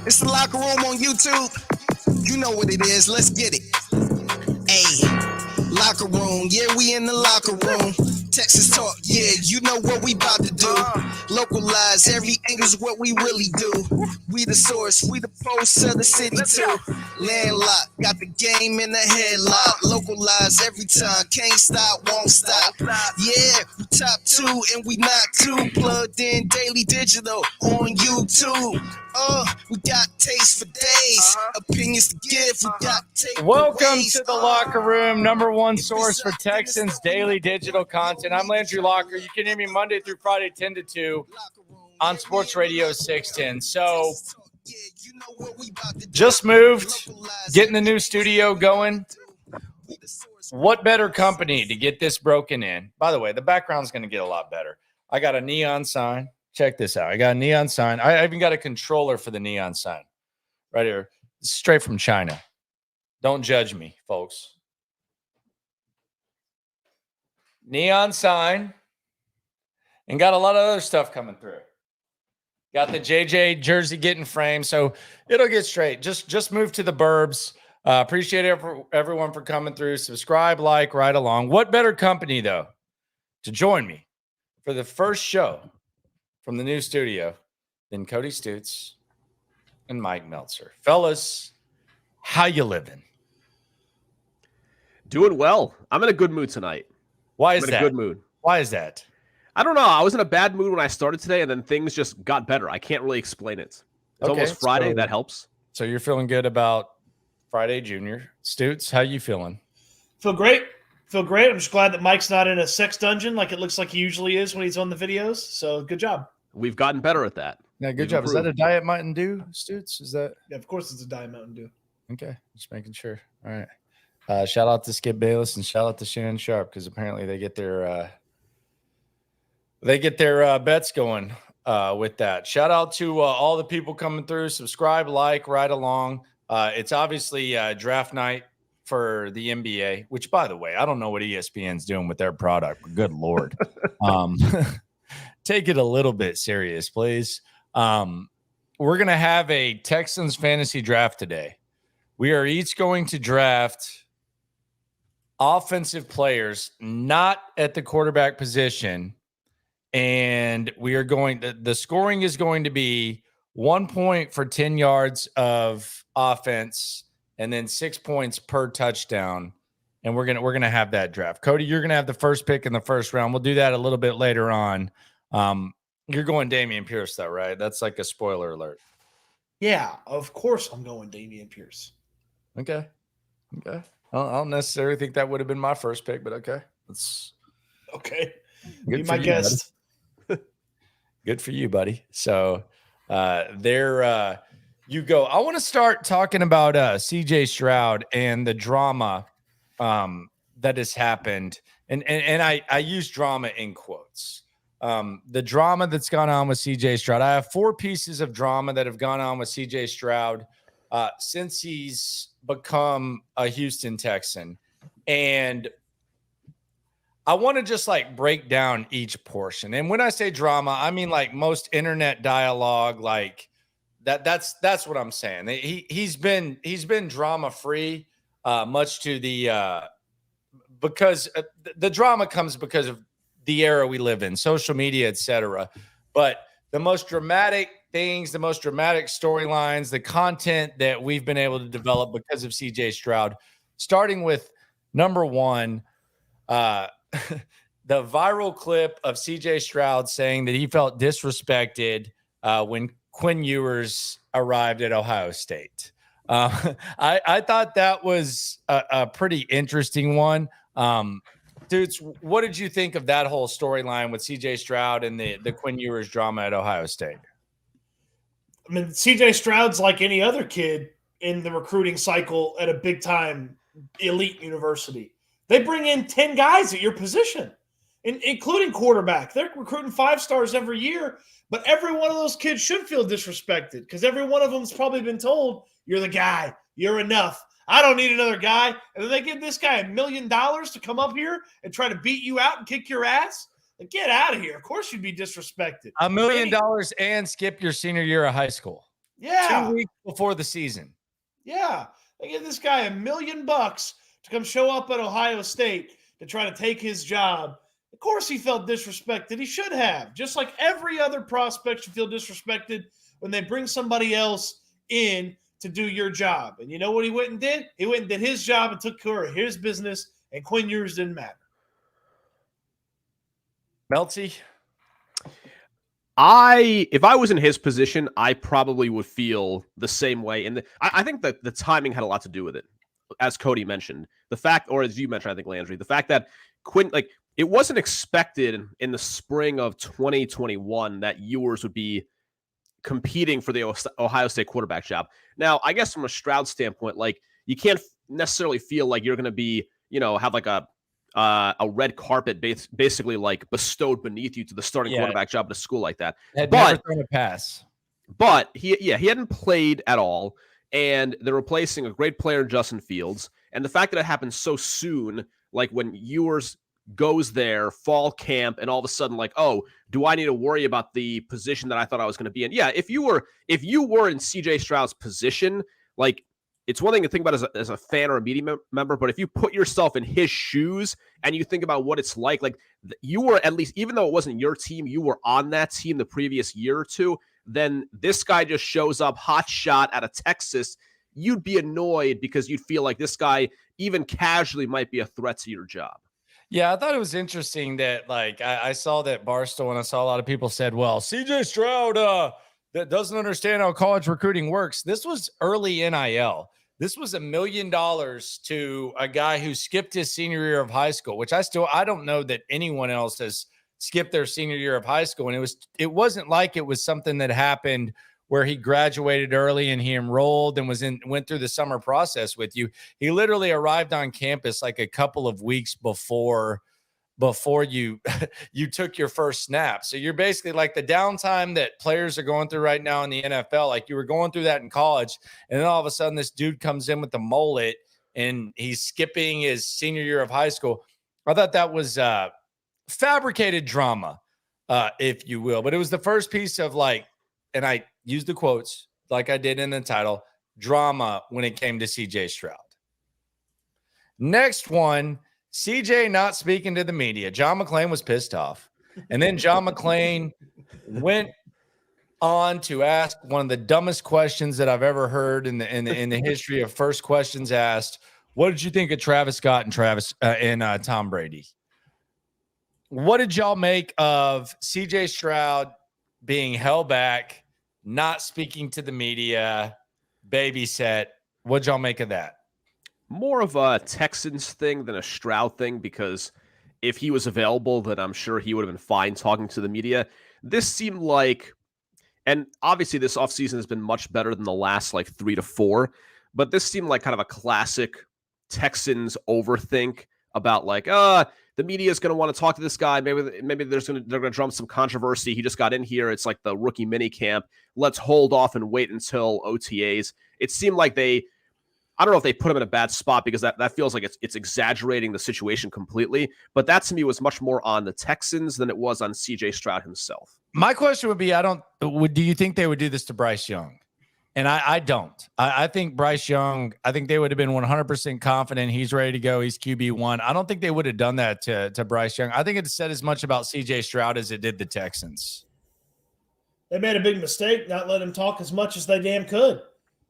It's the Locker Room on YouTube. You know what it is. Let's get it. Hey, Locker Room. Yeah, we in the locker room. Texas talk. Yeah, you know what we about to do. Localize every angle's what we really do. We the source. We the pulse of the city too. Landlocked. Got the game in the headlock. Localize every time. Can't stop, won't stop. Yeah, we top 2 and we not too. Plugged in daily digital on YouTube. We got taste for days, opinions to give. We got take. Welcome to the Locker Room, number one source for Texans daily digital content. I'm Landry Locker. You can hear me Monday through Friday, 10 to 2 on Sports Radio 610. So, just moved, getting the new studio going. What better company to get this broken in? By the way, the background's going to get a lot better. I got a neon sign. Check this out. I got a neon sign. I even got a controller for the neon sign right here. Straight from China. Don't judge me, folks. Neon sign. And got a lot of other stuff coming through. Got the JJ jersey getting framed. So it'll get straight. Just move to the burbs. Appreciate everyone for coming through. Subscribe, like, right along. What better company, though, to join me for the first show from the new studio than Cody Stutz and Mike Meltzer. Fellas, how you living? Doing well. I'm in a good mood tonight. Why is that? I'm in a good mood. Why is that? I don't know. I was in a bad mood when I started today, and then things just got better. I can't really explain it. It's almost Friday. That helps. So you're feeling good about Friday Junior. Stutz, how you feeling? Feel great. I'm just glad that Mike's not in a sex dungeon like it looks like he usually is when he's on the videos. So good job. We've gotten better at that. Yeah, good job. Improved. Is that a Diet Mountain Dew, Stutz? Is that? Yeah, of course it's a Diet Mountain Dew. Okay, just making sure. All right. Shout out to Skip Bayless and shout out to Shannon Sharp because apparently they get their bets going with that. Shout out to all the people coming through. Subscribe, like, right along. It's obviously draft night for the NBA, which, by the way, I don't know what ESPN's doing with their product. But good Lord. Take it a little bit serious, please. We're going to have a Texans fantasy draft today. We are each going to draft offensive players, not at the quarterback position. And we are going – the scoring is going to be 1 point for 10 yards of offense and then 6 points per touchdown. And we're gonna have that draft. Cody, you're going to have the first pick in the first round. We'll do that a little bit later on. You're going Dameon Pierce, though, right? That's like a spoiler alert. Yeah, of course I'm going Dameon Pierce. Okay. I don't necessarily think that would have been my first pick, but okay. That's okay. Good Be for my you, guest. Good for you, buddy. So there you go. I want to start talking about CJ Stroud and the drama that has happened. And I use drama in quotes. The drama that's gone on with CJ Stroud. I have 4 pieces of drama that have gone on with CJ Stroud since he's become a Houston Texan. And I want to just like break down each portion. And when I say drama, I mean like most internet dialogue, like that's what I'm saying. He's been drama free, much to the because the drama comes because of the era we live in, social media, etc. But the most dramatic things, the most dramatic storylines, the content that we've been able to develop because of CJ Stroud, starting with number one, the viral clip of CJ Stroud saying that he felt disrespected when Quinn Ewers arrived at Ohio State. I thought that was a pretty interesting one. Dudes, what did you think of that whole storyline with CJ Stroud and the Quinn Ewers drama at Ohio State? I mean, CJ Stroud's like any other kid in the recruiting cycle at a big-time elite university. They bring in 10 guys at your position, including quarterback. They're recruiting 5 stars every year, but every one of those kids should feel disrespected because every one of them's probably been told, you're the guy, you're enough. I don't need another guy. And then they give this guy $1 million to come up here and try to beat you out and kick your ass. Like, get out of here. Of course you'd be disrespected. $1 million and skip your senior year of high school. Yeah. 2 weeks before the season. Yeah. They give this guy $1 million to come show up at Ohio State to try to take his job. Of course he felt disrespected. He should have. Just like every other prospect should feel disrespected when they bring somebody else in to do your job. And you know what he went and did? He went and did his job and took care of his business, and Quinn Ewers didn't matter. Melty? If I was in his position, I probably would feel the same way. And I think that the timing had a lot to do with it, as Cody mentioned. The fact, or as you mentioned, I think, Landry, the fact that Quinn, like, it wasn't expected in the spring of 2021 that Ewers would be competing for the Ohio State quarterback job. Now, I guess from a Stroud standpoint, like, you can't necessarily feel like you're going to be, have like a red carpet basically like bestowed beneath you to the starting quarterback job at a school like that. Had never thrown a pass. But he hadn't played at all, and they're replacing a great player in Justin Fields. And the fact that it happened so soon, like when Ewers goes there, fall camp, and all of a sudden, like, oh, do I need to worry about the position that I thought I was going to be in? Yeah, if you were in CJ Stroud's position, like, it's one thing to think about as a fan or a media member, but if you put yourself in his shoes and you think about what it's like you were, at least, even though it wasn't your team, you were on that team the previous year or two, then this guy just shows up hot shot out of Texas, you'd be annoyed because you'd feel like this guy even casually might be a threat to your job. Yeah, I thought it was interesting that, like, I saw that Barstool, and I saw a lot of people said, well, CJ Stroud that doesn't understand how college recruiting works. This was early NIL. This was $1 million to a guy who skipped his senior year of high school, which I don't know that anyone else has skipped their senior year of high school. And it wasn't like it was something that happened where he graduated early and he enrolled and went through the summer process with you. He literally arrived on campus like a couple of weeks before you took your first snap. So you're basically like the downtime that players are going through right now in the NFL. Like, you were going through that in college, and then all of a sudden this dude comes in with the mullet and he's skipping his senior year of high school. I thought that was fabricated drama, if you will. But it was the first piece of, like, and I used the quotes like I did in the title, drama when it came to CJ Stroud. Next one, CJ not speaking to the media. John McClain was pissed off. And then John McClain went on to ask one of the dumbest questions that I've ever heard in the history of first questions asked. What did you think of Travis Scott and Tom Brady? What did y'all make of CJ Stroud being held back, not speaking to the media, babysat? What'd y'all make of that? More of a Texans thing than a Stroud thing, because if he was available, then I'm sure he would have been fine talking to the media. This seemed like, and obviously this offseason has been much better than the last like 3 to 4, but this seemed like kind of a classic Texans overthink about, like, the media is going to want to talk to this guy. Maybe they're going to drum some controversy. He just got in here. It's like the rookie mini camp. Let's hold off and wait until OTAs. It seemed like I don't know if they put him in a bad spot, because that feels like it's exaggerating the situation completely. But that to me was much more on the Texans than it was on CJ Stroud himself. My question would be, do you think they would do this to Bryce Young? And I don't. I think Bryce Young, I think they would have been 100% confident he's ready to go. He's QB1. I don't think they would have done that to Bryce Young. I think it said as much about CJ Stroud as it did the Texans. They made a big mistake not letting him talk as much as they damn could.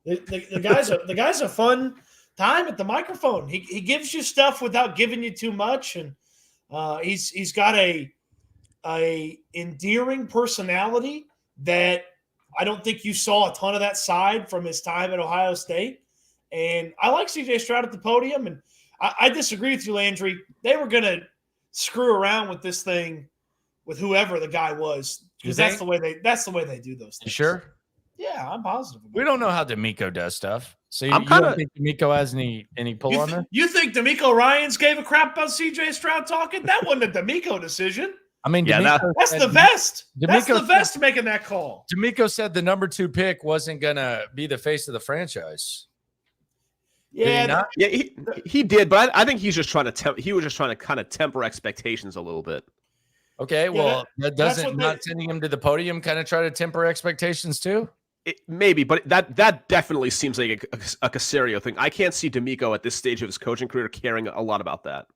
The guy's a fun time at the microphone. He gives you stuff without giving you too much, and he's got a endearing personality that I don't think you saw a ton of that side from his time at Ohio State. And I like CJ Stroud at the podium, and I disagree with you, Landry. They were going to screw around with this thing with whoever the guy was, because that's the way they do those things. You sure? Yeah, I'm positive. We don't know how DeMeco does stuff. So you don't think DeMeco has any pull on there? You think DeMeco Ryans gave a crap about CJ Stroud talking? That wasn't a DeMeco decision. I mean, yeah, that's the vest. That's the vest making that call. DeMeco said the number 2 pick wasn't going to be the face of the franchise. Yeah, he did, but I think he's just trying to he was just trying to kind of temper expectations a little bit. Okay, well, that doesn't not sending him to the podium kind of try to temper expectations too? Maybe, but that definitely seems like a Caserio thing. I can't see DeMeco at this stage of his coaching career caring a lot about that.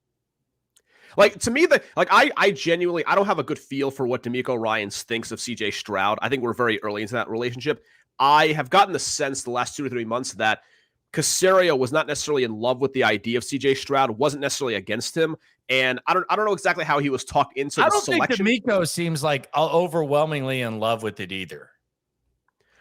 Like, to me, I genuinely, I don't have a good feel for what DeMeco Ryans thinks of CJ Stroud. I think we're very early into that relationship. I have gotten the sense the last 2 to 3 months that Caserio was not necessarily in love with the idea of CJ Stroud, wasn't necessarily against him. And I don't know exactly how he was talked into the selection. I don't think DeMeco seems like overwhelmingly in love with it either.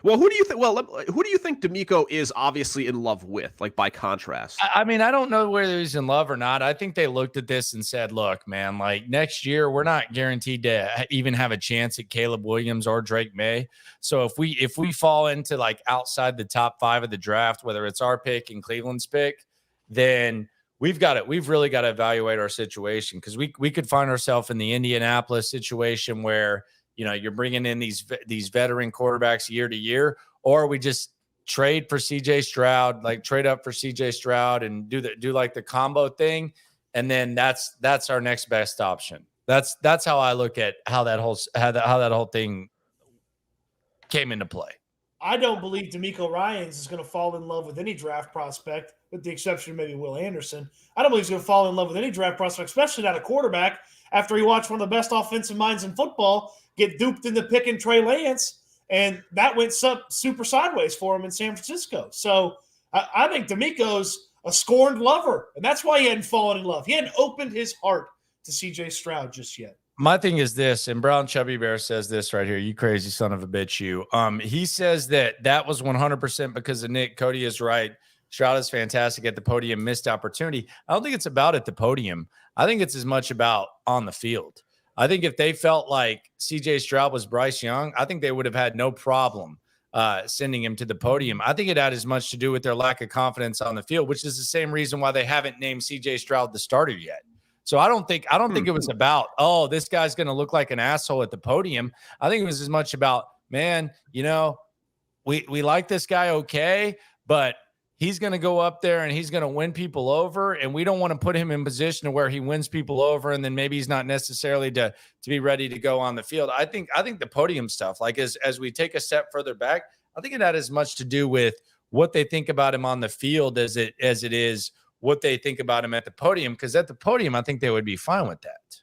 Well, who do you think? Well, who do you think DeMeco is obviously in love with? Like, by contrast, I mean, I don't know whether he's in love or not. I think they looked at this and said, "Look, man, like next year we're not guaranteed to even have a chance at Caleb Williams or Drake May. So if we fall into like outside the top 5 of the draft, whether it's our pick and Cleveland's pick, then we've really got to evaluate our situation, because we could find ourselves in the Indianapolis situation where." You're bringing in these veteran quarterbacks year to year, or we just trade for CJ Stroud, like trade up for CJ Stroud and do like the combo thing. And then that's our next best option. That's how I look at how that whole thing came into play. I don't believe DeMeco Ryans is going to fall in love with any draft prospect, with the exception of maybe Will Anderson. I don't believe he's going to fall in love with any draft prospect, especially not a quarterback, after he watched one of the best offensive minds in football get duped into picking Trey Lance, and that went super sideways for him in San Francisco. So I think DeMeco's a scorned lover, and that's why he hadn't fallen in love. He hadn't opened his heart to CJ Stroud just yet. My thing is this, and Brown Chubby Bear says this right here, you crazy son of a bitch, you. He says that was 100% because of Nick. Cody is right. Stroud is fantastic at the podium, missed opportunity. I don't think it's about at the podium. I think it's as much about on the field. I think if they felt like CJ Stroud was Bryce Young, I think they would have had no problem sending him to the podium. I think it had as much to do with their lack of confidence on the field, which is the same reason why they haven't named CJ Stroud the starter yet. So I don't think it was about, oh, this guy's going to look like an asshole at the podium. I think it was as much about, man, we like this guy, okay, but he's going to go up there and he's going to win people over, and we don't want to put him in position to where he wins people over and then maybe he's not necessarily to be ready to go on the field. I think the podium stuff, like as we take a step further back, I think it had as much to do with what they think about him on the field as it is what they think about him at the podium, because at the podium, I think they would be fine with that.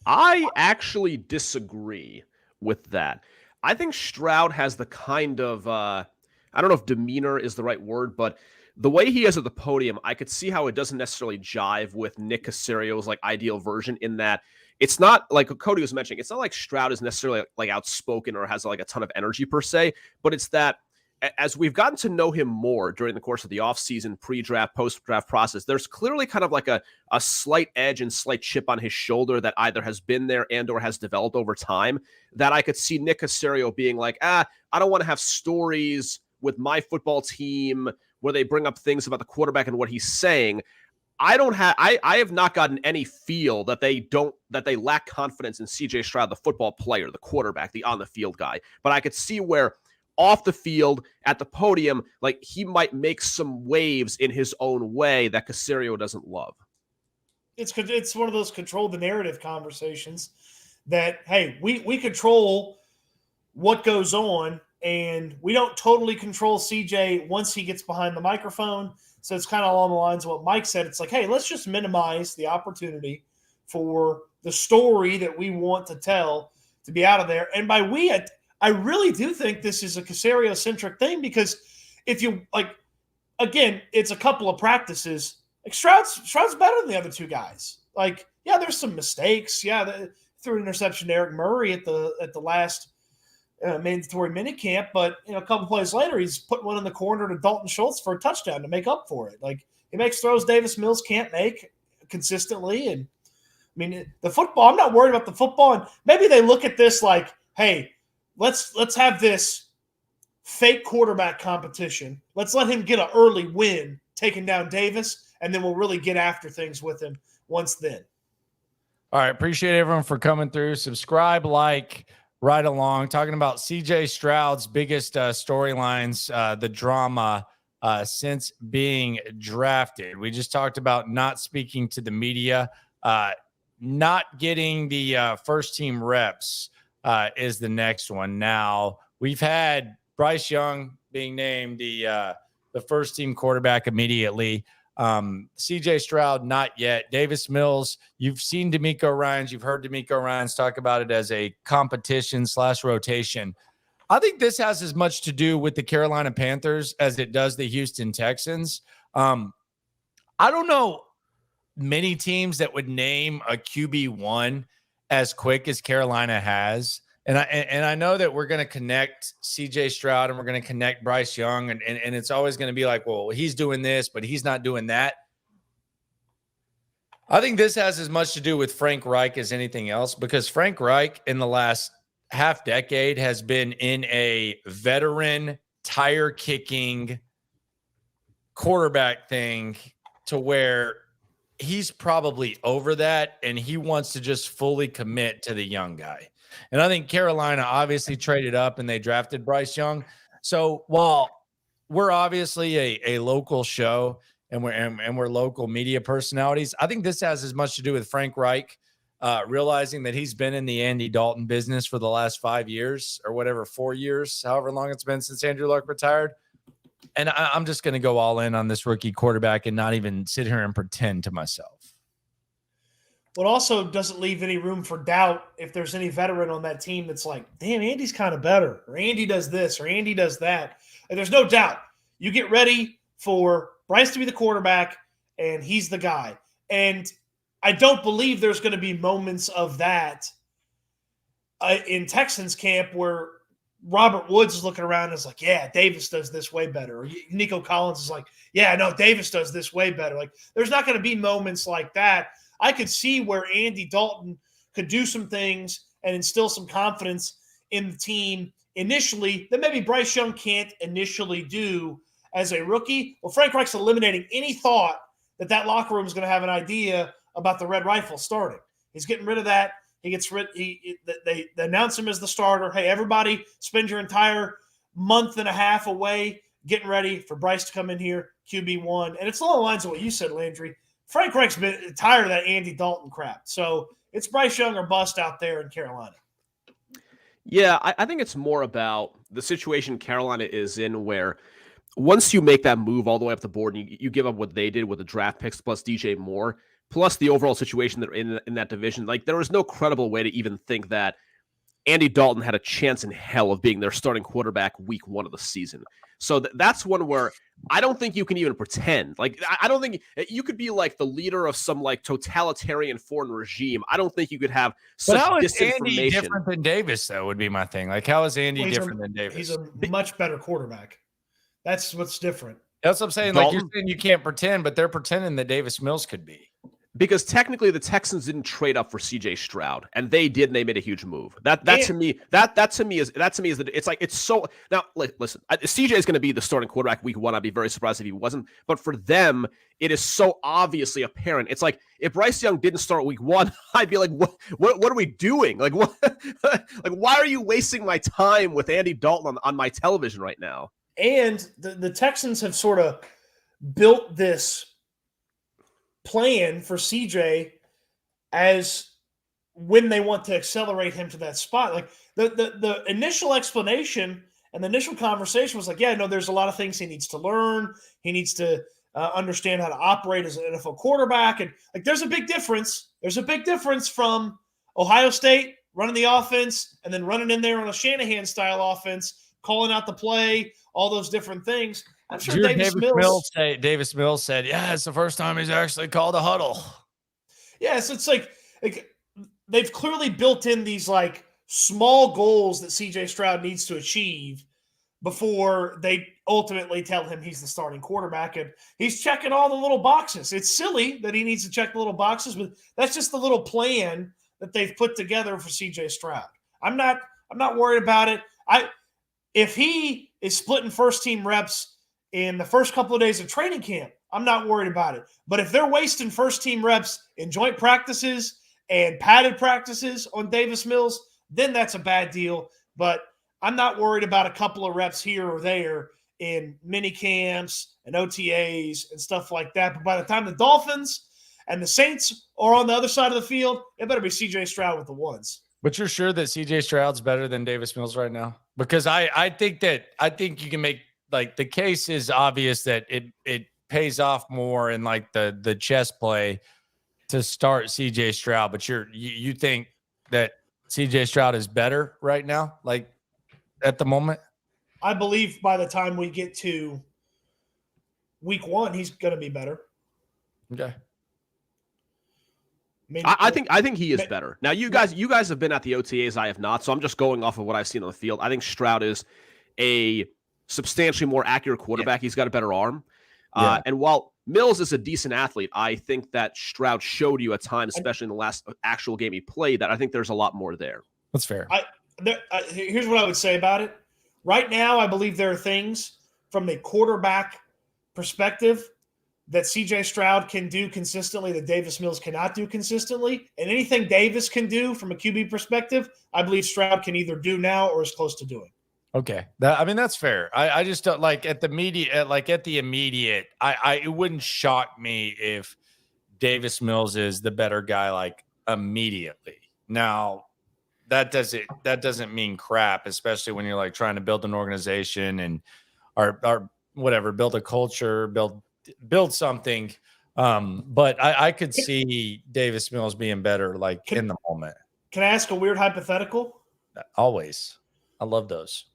I actually disagree with that. I think Stroud has the kind of I don't know if demeanor is the right word, but the way he is at the podium, I could see how it doesn't necessarily jive with Nick Caserio's like ideal version, in that it's not like Cody was mentioning. It's not like Stroud is necessarily like outspoken or has like a ton of energy per se, but it's that as we've gotten to know him more during the course of the offseason, pre-draft, post-draft process, there's clearly kind of like a slight edge and slight chip on his shoulder that either has been there and or has developed over time, that I could see Nick Caserio being like, I don't want to have stories with my football team where they bring up things about the quarterback and what he's saying. I have not gotten any feel that they lack confidence in CJ Stroud, the football player, the quarterback, the on the field guy. But I could see where off the field at the podium, like he might make some waves in his own way that Caserio doesn't love. It's one of those control the narrative conversations that, hey, we control what goes on, and we don't totally control CJ once he gets behind the microphone. So it's kind of along the lines of what Mike said. It's like, hey, let's just minimize the opportunity for the story that we want to tell to be out of there. And by we, I really do think this is a Caserio-centric thing, because if you, like, again, it's a couple of practices. Like Stroud's better than the other two guys. Like, yeah, there's some mistakes. Yeah, they threw an interception to Eric Murray at the last mandatory minicamp, but a couple plays later, he's putting one in the corner to Dalton Schultz for a touchdown to make up for it. Like, he makes throws Davis Mills can't make consistently. And I mean, the football, I'm not worried about the football. And maybe they look at this like, hey, let's have this fake quarterback competition. Let's let him get an early win taking down Davis, and then we'll really get after things with him once then. All right. Appreciate everyone for coming through. Subscribe, like, right along. Talking about CJ Stroud's biggest storylines, the drama since being drafted. We just talked about not speaking to the media, not getting the first team reps is the next one. Now, we've had Bryce Young being named the first team quarterback immediately. CJ Stroud, not yet. Davis Mills, you've seen DeMeco Ryans. You've heard DeMeco Ryans talk about it as a competition / rotation. I think this has as much to do with the Carolina Panthers as it does the Houston Texans. I don't know many teams that would name a QB1 as quick as Carolina has. And I know that we're going to connect CJ Stroud and we're going to connect Bryce Young. And it's always going to be like, well, he's doing this, but he's not doing that. I think this has as much to do with Frank Reich as anything else, because Frank Reich in the last half decade has been in a veteran tire kicking quarterback thing to where he's probably over that and he wants to just fully commit to the young guy. And I think Carolina obviously traded up and they drafted Bryce Young. So while we're obviously a local show and we're local media personalities, I think this has as much to do with Frank Reich realizing that he's been in the Andy Dalton business for the last 5 years or whatever, 4 years, however long it's been since Andrew Luck retired. And I'm just going to go all in on this rookie quarterback and not even sit here and pretend to myself. Well, it also doesn't leave any room for doubt if there's any veteran on that team that's like, damn, Andy's kind of better, or Andy does this, or Andy does that. And there's no doubt. You get ready for Bryce to be the quarterback, and he's the guy. And I don't believe there's going to be moments of that in Texans camp where Robert Woods is looking around and is like, yeah, Davis does this way better. Or Nico Collins is like, yeah, no, Davis does this way better. Like, there's not going to be moments like that. I could see where Andy Dalton could do some things and instill some confidence in the team initially that maybe Bryce Young can't initially do as a rookie. Well, Frank Reich's eliminating any thought that locker room is going to have an idea about the Red Rifle starting. He's getting rid of that. They announce him as the starter. Hey, everybody, spend your entire month and a half away getting ready for Bryce to come in here, QB1. And it's along the lines of what you said, Landry. Frank Reich's been tired of that Andy Dalton crap. So it's Bryce Young or bust out there in Carolina. Yeah, I think it's more about the situation Carolina is in where once you make that move all the way up the board and you give up what they did with the draft picks plus DJ Moore, plus the overall situation that in that division, like there was no credible way to even think that Andy Dalton had a chance in hell of being their starting quarterback week 1 of the season. So that's one where I don't think you can even pretend. Like, I don't think you could be like the leader of some like totalitarian foreign regime. I don't think you could have such But how is disinformation. Andy different than Davis, though, would be my thing. Like, how is Andy different than Davis? He's a much better quarterback. That's what's different. That's what I'm saying. Dalton? Like, you're saying you can't pretend, but they're pretending that Davis Mills could be. Because technically the Texans didn't trade up for CJ Stroud, and they did, and they made a huge move. That to me is that it's like, it's so now listen, CJ is going to be the starting quarterback week 1. I'd be very surprised if he wasn't, but for them, it is so obviously apparent. It's like if Bryce Young didn't start week 1, I'd be like, what are we doing? Like, what, like, why are you wasting my time with Andy Dalton on my television right now? And the Texans have sort of built this plan for CJ as when they want to accelerate him to that spot. Like the initial explanation and the initial conversation was like, yeah, no, there's a lot of things he needs to learn. He needs to understand how to operate as an NFL quarterback. And like, there's a big difference. There's a big difference from Ohio State running the offense and then running in there on a Shanahan style offense, calling out the play, all those different things. I'm sure Davis Mills said, yeah, it's the first time he's actually called a huddle. Yeah, so it's like they've clearly built in these like small goals that CJ Stroud needs to achieve before they ultimately tell him he's the starting quarterback. And he's checking all the little boxes. It's silly that he needs to check the little boxes, but that's just the little plan that they've put together for CJ Stroud. I'm not worried about it. If he is splitting first team reps in the first couple of days of training camp, I'm not worried about it. But if they're wasting first team reps in joint practices and padded practices on Davis Mills, then that's a bad deal. But I'm not worried about a couple of reps here or there in mini camps and OTAs and stuff like that. But by the time the Dolphins and the Saints are on the other side of the field, it better be CJ Stroud with the ones. But you're sure that CJ Stroud's better than Davis Mills right now? Because I think you can make like the case is obvious that it pays off more in like the chess play to start CJ Stroud, but you think that CJ Stroud is better right now, like at the moment? I believe by the time we get to week 1, he's going to be better. Okay. I think he is better. Now you guys have been at the OTAs, I have not, so I'm just going off of what I've seen on the field. I think Stroud is a substantially more accurate quarterback. Yeah. He's got a better arm. Yeah. And while Mills is a decent athlete, I think that Stroud showed you at times, especially in the last actual game he played, that I think there's a lot more there. That's fair. Here's what I would say about it. Right now, I believe there are things from a quarterback perspective that CJ Stroud can do consistently that Davis Mills cannot do consistently. And anything Davis can do from a QB perspective, I believe Stroud can either do now or is close to doing. Okay. That's fair. I just don't like at the immediate, it wouldn't shock me if Davis Mills is the better guy, like immediately. Now that doesn't mean crap, especially when you're like trying to build an organization and or whatever, build a culture, build something. But I could see Davis Mills being better like in the moment. Can I ask a weird hypothetical? Always. I love those.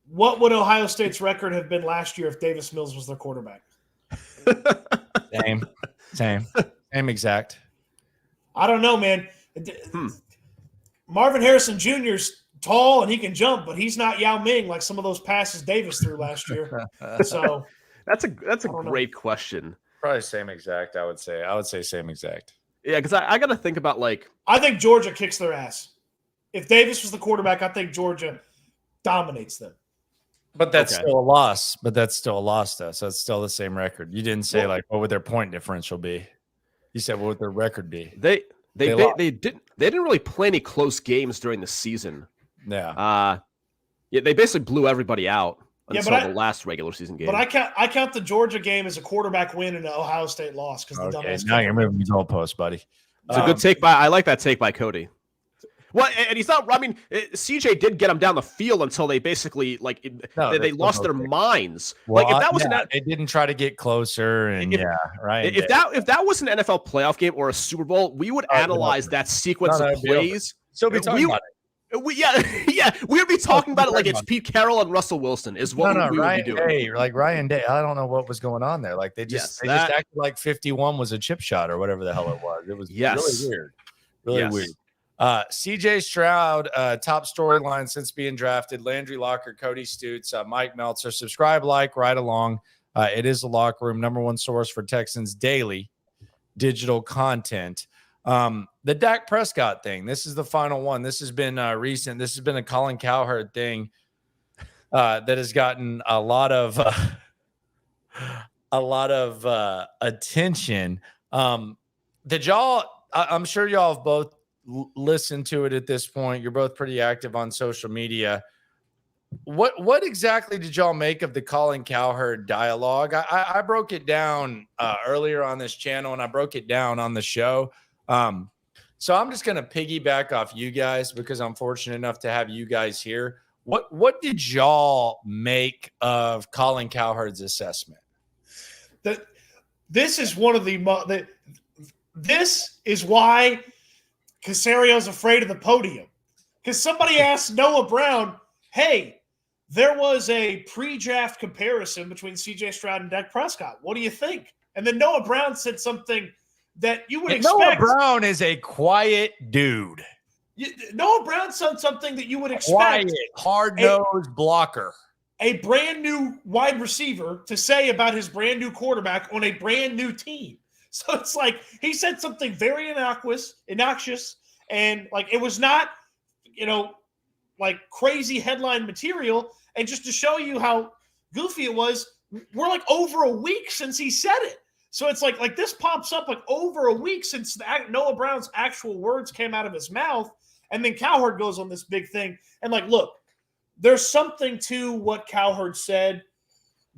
What would Ohio State's record have been last year if Davis Mills was their quarterback? Same exact. I don't know, man. Marvin Harrison Jr.'s tall and he can jump, but he's not Yao Ming like some of those passes Davis threw last year. So that's a great question. Probably same exact. I would say same exact. Yeah, because I got to think about like I think Georgia kicks their ass. If Davis was the quarterback, I think Georgia dominates them. But that's still a loss. Though. So it's still the same record. You didn't say like what would their point differential be. You said what would their record be. They didn't really play any close games during the season. Yeah. They basically blew everybody out until the last regular season game. But I count the Georgia game as a quarterback win and an Ohio State loss because the dumbass. Now you're moving the goalpost, buddy. It's a good take I like that take by Cody. Well, and he's not. I mean, CJ did get him down the field until they basically they lost their minds. Well, like if that wasn't, they didn't try to get closer, and right. If that was an NFL playoff game or a Super Bowl, we would analyze that sequence of plays. So we talking about it. We would be talking about it like it's Pete Carroll and Russell Wilson is what we would be doing. Day, like Ryan Day, I don't know what was going on there. Like they just acted like 51 was a chip shot or whatever the hell it was. It was really weird, weird. CJ Stroud, top storyline since being drafted. Landry Locker, Cody Stutes, Mike Meltzer. Subscribe, right along. It is the Locker Room, #1 source for Texans daily digital content. The Dak Prescott thing. This is the final one. This has been recent. This has been a Colin Cowherd thing that has gotten a lot of attention. Did y'all? I'm sure y'all have both listened to it at this point. You're both pretty active on social media. What exactly did y'all make of the Colin Cowherd dialogue? I broke it down earlier on this channel, and I broke it down on the show. So I'm just going to piggyback off you guys because I'm fortunate enough to have you guys here. What did y'all make of Colin Cowherd's assessment? This is one of this is why Casario's afraid of the podium. Because somebody asked Noah Brown, hey, there was a pre-draft comparison between CJ Stroud and Dak Prescott. What do you think? And then Noah Brown said something that you would expect. Noah Brown is a quiet dude. Noah Brown said something that you would expect. Quiet, hard-nosed blocker. A brand new wide receiver to say about his brand new quarterback on a brand new team. So it's like he said something very innocuous, and like it was not, like crazy headline material. And just to show you how goofy it was, we're like over a week since he said it. So it's like this pops up like over a week since Noah Brown's actual words came out of his mouth. And then Cowherd goes on this big thing. And like, look, there's something to what Cowherd said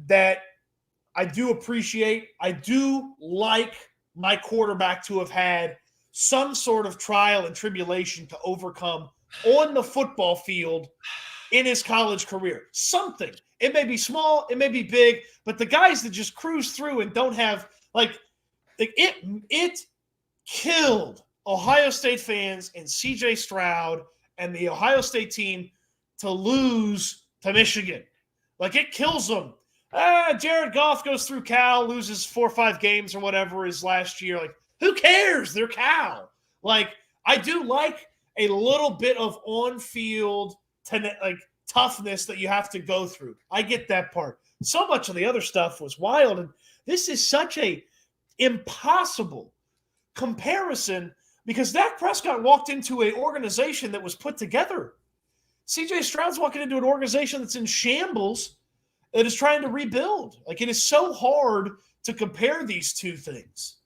that I do appreciate. I do like my quarterback to have had some sort of trial and tribulation to overcome on the football field in his college career. Something. It may be small, it may be big, but the guys that just cruise through and don't have it killed Ohio State fans and CJ Stroud and the Ohio State team to lose to Michigan. Like, it kills them. Jared Goff goes through Cal, loses 4 or 5 games or whatever his last year. Like, who cares? They're Cal. Like, I do like a little bit of on-field toughness that you have to go through. I get that part. So much of the other stuff was wild, and this is such a impossible comparison because Dak Prescott walked into an organization that was put together. CJ Stroud's walking into an organization that's in shambles that is trying to rebuild. Like, it is so hard to compare these two things.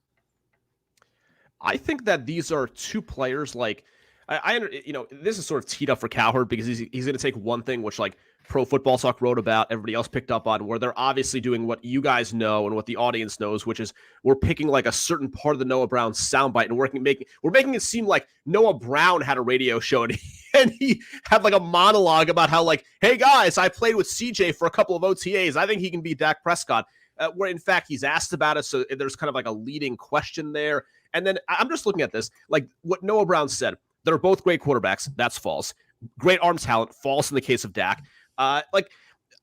I think that these are two players like this is sort of teed up for Cowherd because he's going to take one thing which like Pro Football Talk wrote about, everybody else picked up on, where they're obviously doing what you guys know and what the audience knows, which is we're picking like a certain part of the Noah Brown soundbite and we're making it seem like Noah Brown had a radio show and he had like a monologue about how like, hey guys, I played with CJ for a couple of OTAs. I think he can beat Dak Prescott. Where in fact he's asked about it, so there's kind of like a leading question there. And then I'm just looking at this, like what Noah Brown said. They're both great quarterbacks. That's false. Great arm talent. False in the case of Dak. I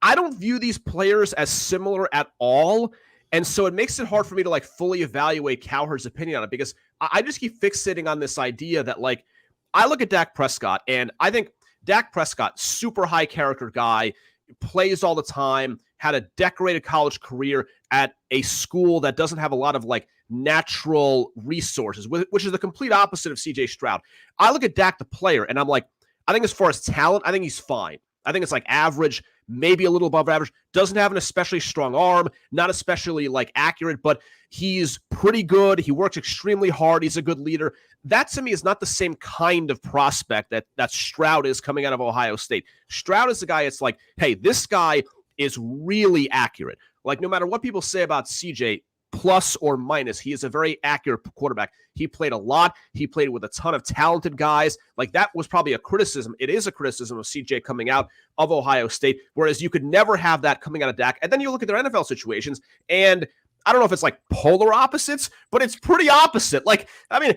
don't view these players as similar at all. And so it makes it hard for me to like fully evaluate Cowherd's opinion on it because I just keep fixating on this idea that like I look at Dak Prescott and I think Dak Prescott, super high character guy, plays all the time, had a decorated college career at a school that doesn't have a lot of like natural resources, which is the complete opposite of CJ Stroud. I look at Dak the player and I'm like, I think as far as talent, I think he's fine. I think it's like average, maybe a little above average. Doesn't have an especially strong arm, not especially like accurate, but he's pretty good. He works extremely hard. He's a good leader. That to me is not the same kind of prospect that Stroud is coming out of Ohio State. Stroud is the guy. It's like, hey, this guy is really accurate. Like no matter what people say about CJ, plus or minus, he is a very accurate quarterback. He played a lot. He played with a ton of talented guys. Like that was probably a criticism. It is a criticism of CJ coming out of Ohio State, whereas you could never have that coming out of Dak. And then you look at their NFL situations, and I don't know if it's like polar opposites, but it's pretty opposite. Like, I mean,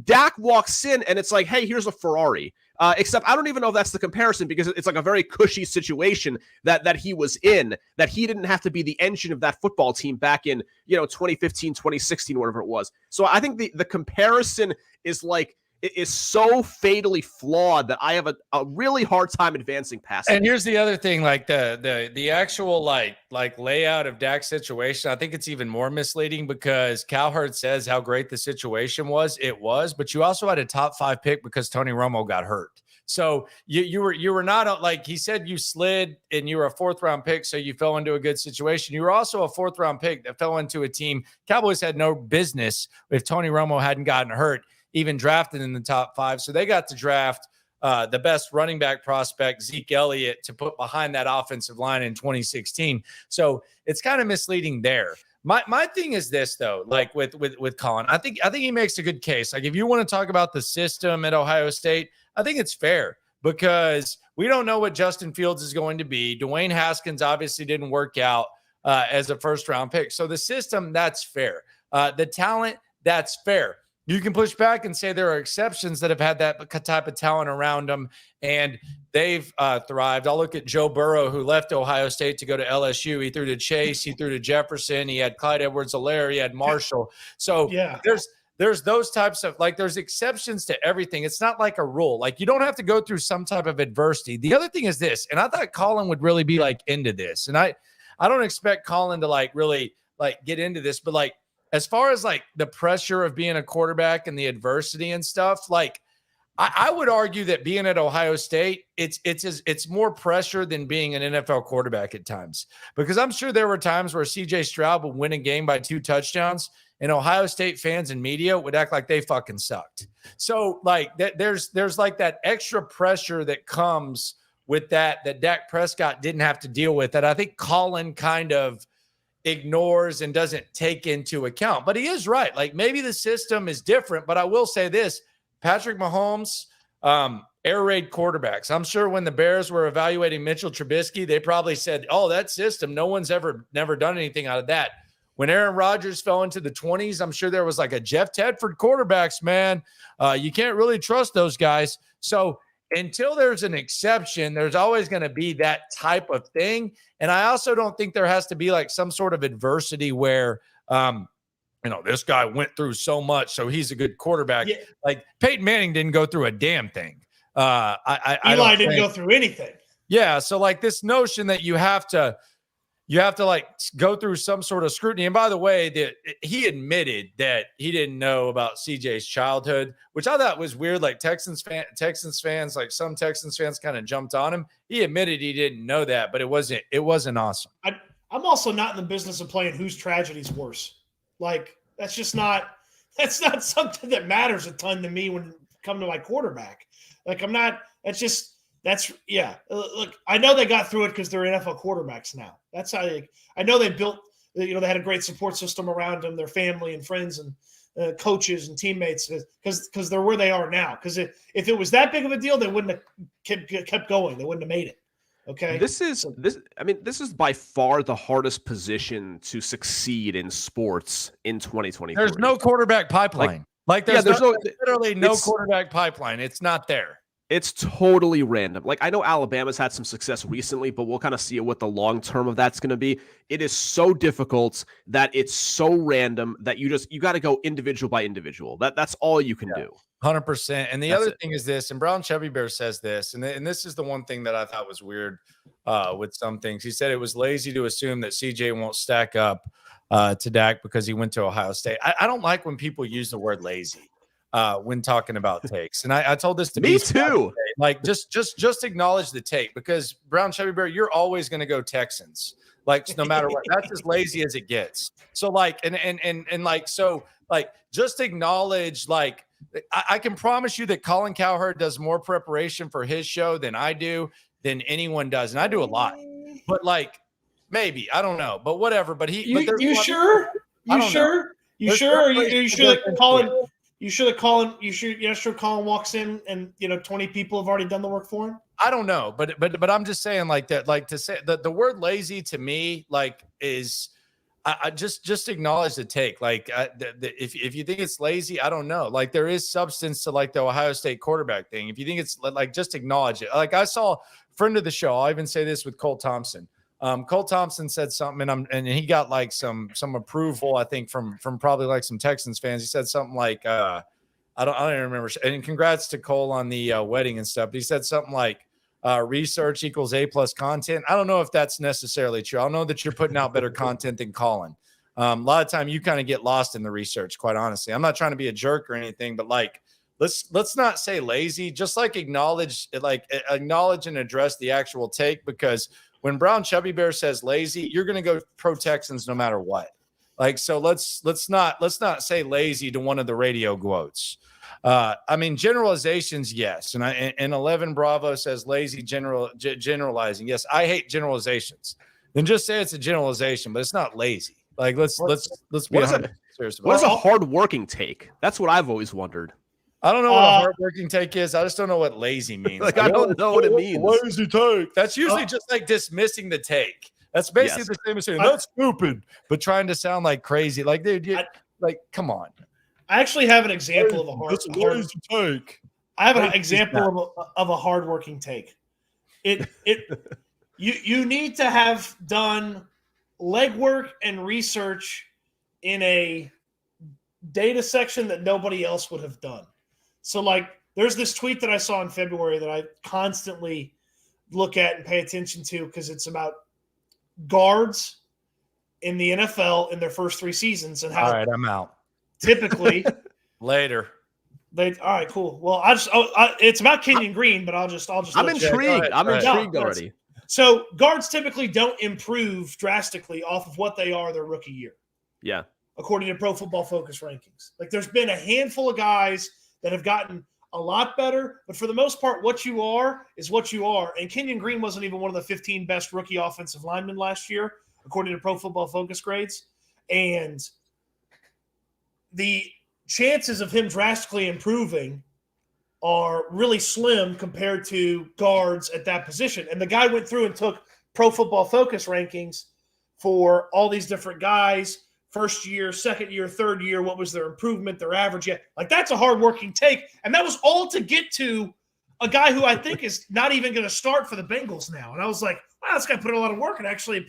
Dak walks in and it's like, hey, here's a Ferrari. Except I don't even know if that's the comparison because it's like a very cushy situation that he was in, that he didn't have to be the engine of that football team back in, 2015, 2016, whatever it was. So I think the comparison is like, it is so fatally flawed that I have a really hard time advancing past it. And here's the other thing, like the actual like layout of Dak's situation, I think it's even more misleading because Cowherd says how great the situation was. It was, but you also had a top 5 pick because Tony Romo got hurt. So you were not like he said you slid and you were a 4th round pick, so you fell into a good situation. You were also a 4th round pick that fell into a team Cowboys had no business if Tony Romo hadn't gotten hurt, even drafted in the top 5. So they got to draft the best running back prospect, Zeke Elliott, to put behind that offensive line in 2016. So it's kind of misleading there. My thing is this though, like with Colin, I think he makes a good case. Like if you want to talk about the system at Ohio State, I think it's fair because we don't know what Justin Fields is going to be. Dwayne Haskins obviously didn't work out as a 1st round pick. So the system, that's fair. The talent, that's fair. You can push back and say there are exceptions that have had that type of talent around them, and they've thrived. I'll look at Joe Burrow, who left Ohio State to go to LSU. He threw to Chase. He threw to Jefferson. He had Clyde Edwards-Helaire. He had Marshall. So yeah, there's those types of, like, there's exceptions to everything. It's not like a rule. Like, you don't have to go through some type of adversity. The other thing is this, and I thought Colin would really be, like, into this. And I don't expect Colin to, like, really, like, get into this, but, like, as far as like the pressure of being a quarterback and the adversity and stuff, like I would argue that being at Ohio State, it's more pressure than being an NFL quarterback at times, because I'm sure there were times where CJ Stroud would win a game by 2 touchdowns and Ohio State fans and media would act like they fucking sucked. So like there's like that extra pressure that comes with that Dak Prescott didn't have to deal with, that I think Colin kind of ignores and doesn't take into account. But he is right. Like maybe the system is different, but I will say this, Patrick Mahomes, air raid quarterbacks. I'm sure when the Bears were evaluating Mitchell Trubisky, they probably said, oh, that system, no one's never done anything out of that. When Aaron Rodgers fell into the 20s, I'm sure there was like a Jeff Tedford quarterbacks, man. You can't really trust those guys. So until there's an exception, there's always going to be that type of thing. And I also don't think there has to be like some sort of adversity where, this guy went through so much, so he's a good quarterback. Yeah. Like Peyton Manning didn't go through a damn thing. Eli didn't go through anything. Yeah. So like this notion that you have to like go through some sort of scrutiny. And by the way, he admitted that he didn't know about CJ's childhood, which I thought was weird. Like Texans fans, like some Texans fans kind of jumped on him. He admitted he didn't know that, but it wasn't awesome. I'm also not in the business of playing whose tragedy's worse. Like that's not something that matters a ton to me when it comes to my quarterback. Like I'm not, look, I know they got through it because they're NFL quarterbacks now. That's how I know they built, they had a great support system around them, their family and friends and coaches and teammates because they're where they are now. Because if it was that big of a deal, they wouldn't have kept going. They wouldn't have made it. Okay. This is by far the hardest position to succeed in sports in 2023. There's no quarterback pipeline. There's literally no quarterback pipeline. It's not there. It's totally random. Like I know Alabama's had some success recently, but we'll kind of see what the long term of that's going to be. It is so difficult that it's so random that you got to go individual by individual. That's all you can do. 100%. And the other thing is this, and Brown Chubby Bear says this, and this is the one thing that I thought was weird with some things. He said it was lazy to assume that CJ won't stack up to Dak because he went to Ohio State. I don't like when people use the word lazy when talking about takes. And I told this to me too. Like just acknowledge the take, because Brown Chubby Bear, you're always going to go Texans. Like no matter what, that's as lazy as it gets. So like, and like, so like, just acknowledge, like, I can promise you that Colin Cowherd does more preparation for his show than I do, than anyone does. And I do a lot, but like, maybe, I don't know, but whatever. But you sure Colin walks in and 20 people have already done the work for him. I don't know, but I'm just saying like that, like to say that the word lazy to me, like is, I just acknowledge the take. Like if you think it's lazy, I don't know. Like there is substance to like the Ohio State quarterback thing. If you think it's like, just acknowledge it. Like I saw a friend of the show. I'll even say this with Cole Thompson. Cole Thompson said something and he got like some approval, I think from probably like some Texans fans. He said something like, I don't even remember. And congrats to Cole on the wedding and stuff. But he said something like, research equals A+ content. I don't know if that's necessarily true. I know that you're putting out better content than Colin. A lot of time you kind of get lost in the research, quite honestly. I'm not trying to be a jerk or anything, but like, let's not say lazy, just like acknowledge and address the actual take, because when Brown Chubby Bear says lazy, you're going to go pro Texans no matter what. Like, so let's not say lazy to one of the radio quotes. I mean, generalizations, yes. And 11 Bravo says lazy generalizing. Yes, I hate generalizations. Then just say it's a generalization, but it's not lazy. Like let's be serious. What is a hardworking take? That's what I've always wondered. I don't know what a hardworking take is. I just don't know what lazy means. Like I don't know what it means. Lazy take. That's usually just like dismissing the take. That's basically the same as saying that's stupid, but trying to sound like crazy. Like, dude, like, come on. I actually have an example of a hard take. I have an example of a hardworking take. You need to have done legwork and research in a data section that nobody else would have done. So, like, there's this tweet that I saw in February that I constantly look at and pay attention to because it's about guards in the NFL in their first 3 seasons and how. All right, I'm out. Typically, later. All right, cool. Well, it's about Kenyon Green, but I'll just. I'm intrigued. I'm intrigued already. So guards typically don't improve drastically off of what they are their rookie year. Yeah. According to Pro Football Focus rankings, like there's been a handful of guys that have gotten a lot better, but for the most part, what you are is what you are. And Kenyon Green wasn't even one of the 15 best rookie offensive linemen last year. according to Pro Football Focus grades. And the chances of him drastically improving are really slim compared to guards at that position. And the guy went through and took Pro Football Focus rankings for all these different guys, first year, second year, third year, what was their improvement, their average. Yeah, like that's a hardworking take. And that was all to get to a guy who I think is not even going to start for the Bengals now. And I was like, wow, this guy put in a lot of work. It actually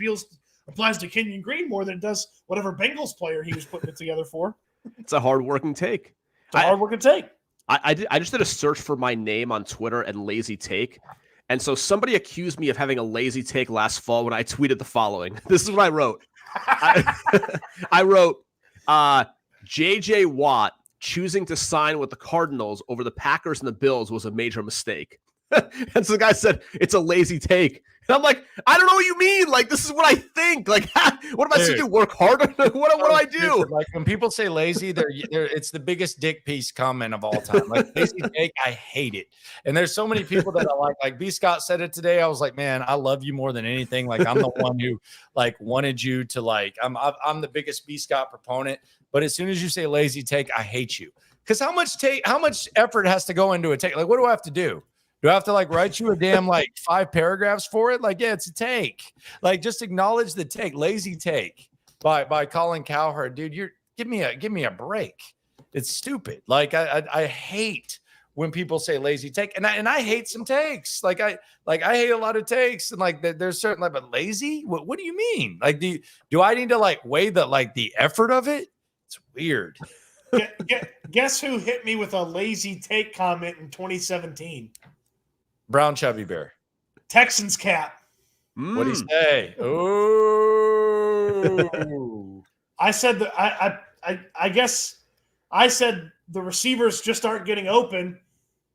applies to Kenyon Green more than it does whatever Bengals player he was putting it together for. It's a hardworking take. It's a hardworking take. I just did a search for my name on Twitter and lazy take. And so somebody accused me of having a lazy take last fall when I tweeted the following. This is what I wrote. I wrote, J.J. Watt choosing to sign with the Cardinals over the Packers and the Bills was a major mistake. And so the guy said, it's a lazy take. And I'm like, I don't know what you mean. Like, this is what I think. Like, what am I supposed to do? Work harder? what do I do? Like, when people say lazy, it's the biggest dick piece comment of all time. Like, lazy take, I hate it. And there's so many people that I like B. Scott said it today. I was like, man, I love you more than anything. Like, I'm the one who like wanted you to like, I'm the biggest B. Scott proponent. But as soon as you say lazy take, I hate you. Because how much effort has to go into a take? Like, what do I have to do? Do I have to like write you a damn like 5 paragraphs for it? Like, yeah, it's a take. Like, just acknowledge the take. Lazy take by Colin Cowherd. Dude, give me a break. It's stupid. Like, I hate when people say lazy take, and I hate some takes. I hate a lot of takes, and like there's certain like, but lazy. What do you mean? Like, do I need to like weigh the effort of it? It's weird. Guess who hit me with a lazy take comment in 2017? Brown Chubby Bear. Texans cap. What'd he say? Oh. I said that I guess I said the receivers just aren't getting open,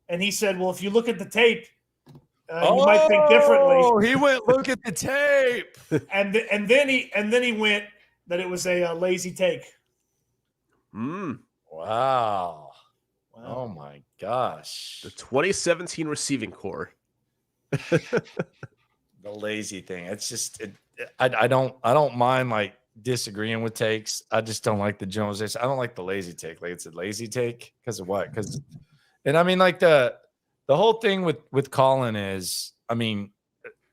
and he said, well, if you look at the tape, you might think differently. Oh, he went look at the tape. and then he went that it was a lazy take. Wow. Oh my gosh. The 2017 receiving core. The lazy thing. It's just I don't mind like disagreeing with takes. I just don't like the generalization. I don't like the lazy take. Like, it's a lazy take because of what? And I mean, like the whole thing with Colin is, I mean,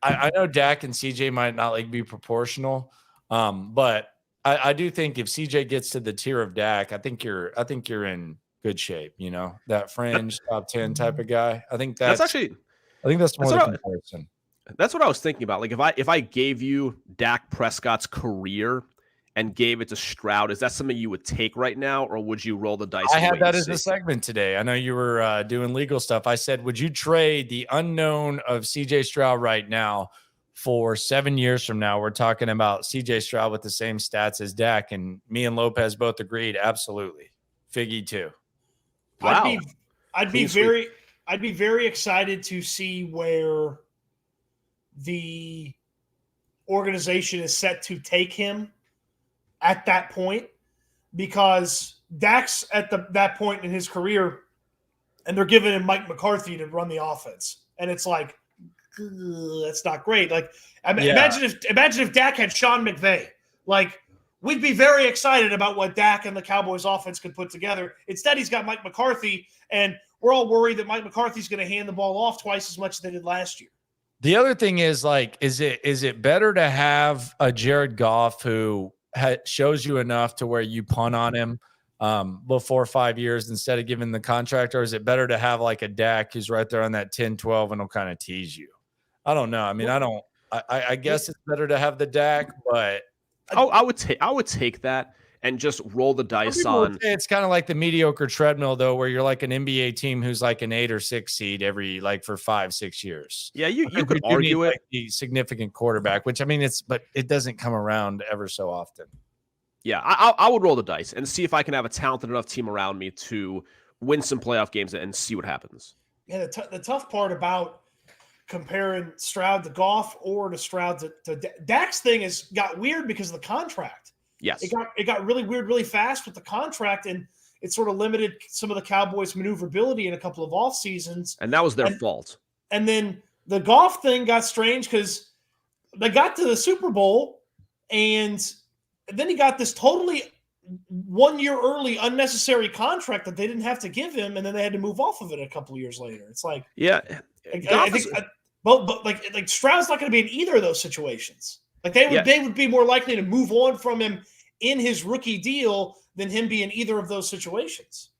I know Dak and CJ might not like be proportional, but I do think if CJ gets to the tier of Dak, I think you're in good shape, you know, that fringe top 10 type of guy. I think that's more the comparison. That's what I was thinking about. Like, if I gave you Dak Prescott's career and gave it to Stroud, is that something you would take right now, or would you roll the dice? I had that as a segment today. I know you were doing legal stuff. I said, would you trade the unknown of CJ Stroud right now for 7 years from now? We're talking about CJ Stroud with the same stats as Dak, and me and Lopez both agreed. Absolutely. Figgy too. Wow. I'd be very excited to see where the organization is set to take him at that point, because Dak's at that point in his career, and they're giving him Mike McCarthy to run the offense, and it's like, that's not great. Like, imagine if Dak had Sean McVay. Like, we'd be very excited about what Dak and the Cowboys offense could put together. Instead, he's got Mike McCarthy, and we're all worried that Mike McCarthy's going to hand the ball off twice as much as they did last year. The other thing is, like, is it better to have a Jared Goff who shows you enough to where you punt on him before 5 years instead of giving the contract, or is it better to have like a Dak who's right there on that 10-12 and will kind of tease you? I don't know. I mean, I guess it's better to have the Dak, but I would take that and just roll the dice on. It's kind of like the mediocre treadmill, though, where you're like an NBA team who's like an 8 or 6 seed for 5-6 years. Yeah, you could argue it. Like the significant quarterback, which I mean, but it doesn't come around ever so often. Yeah, I would roll the dice and see if I can have a talented enough team around me to win some playoff games and see what happens. Yeah, the tough part about comparing Stroud to Goff or to Stroud to Dak's thing got weird because of the contract. Yes. It got really weird really fast with the contract, and it sort of limited some of the Cowboys' maneuverability in a couple of off seasons. And that was their fault. And then the Goff thing got strange because they got to the Super Bowl And then he got this totally 1 year early unnecessary contract that they didn't have to give him, and then they had to move off of it a couple of years later. It's like, yeah, I think, but like Stroud's not going to be in either of those situations. Like they would be more likely to move on from him in his rookie deal than him be in either of those situations.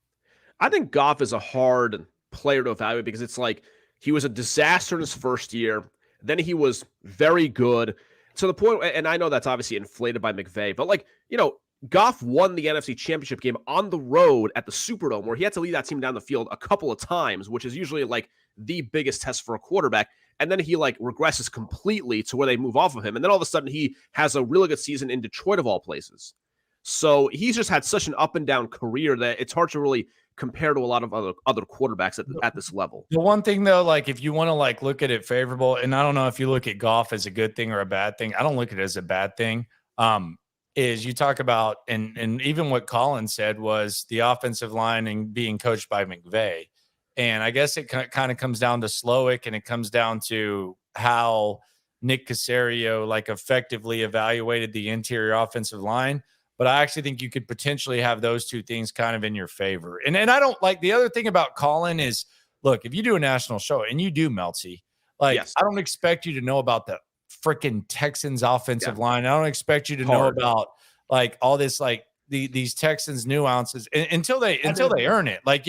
I think Goff is a hard player to evaluate because it's like he was a disaster in his first year. Then he was very good to the point, and I know that's obviously inflated by McVay, but like, Goff won the NFC Championship game on the road at the Superdome where he had to lead that team down the field a couple of times, which is usually like the biggest test for a quarterback. And then he like regresses completely to where they move off of him. And then all of a sudden he has a really good season in Detroit of all places. So he's just had such an up and down career that it's hard to really compare to a lot of other quarterbacks at this level. The one thing though, like if you want to like look at it favorable, and I don't know if you look at Goff as a good thing or a bad thing. I don't look at it as a bad thing. Is you talk about, and even what Colin said was the offensive line and being coached by McVay. And I guess it kind of comes down to Slowick, and it comes down to how Nick Caserio like effectively evaluated the interior offensive line. But I actually think you could potentially have those two things kind of in your favor. And I don't like the other thing about Colin is, look, if you do a national show and you do Meltzy, like yes. I don't expect you to know about the freaking Texans offensive line. I don't expect you to know about like all this, like these Texans nuances until they earn it. Like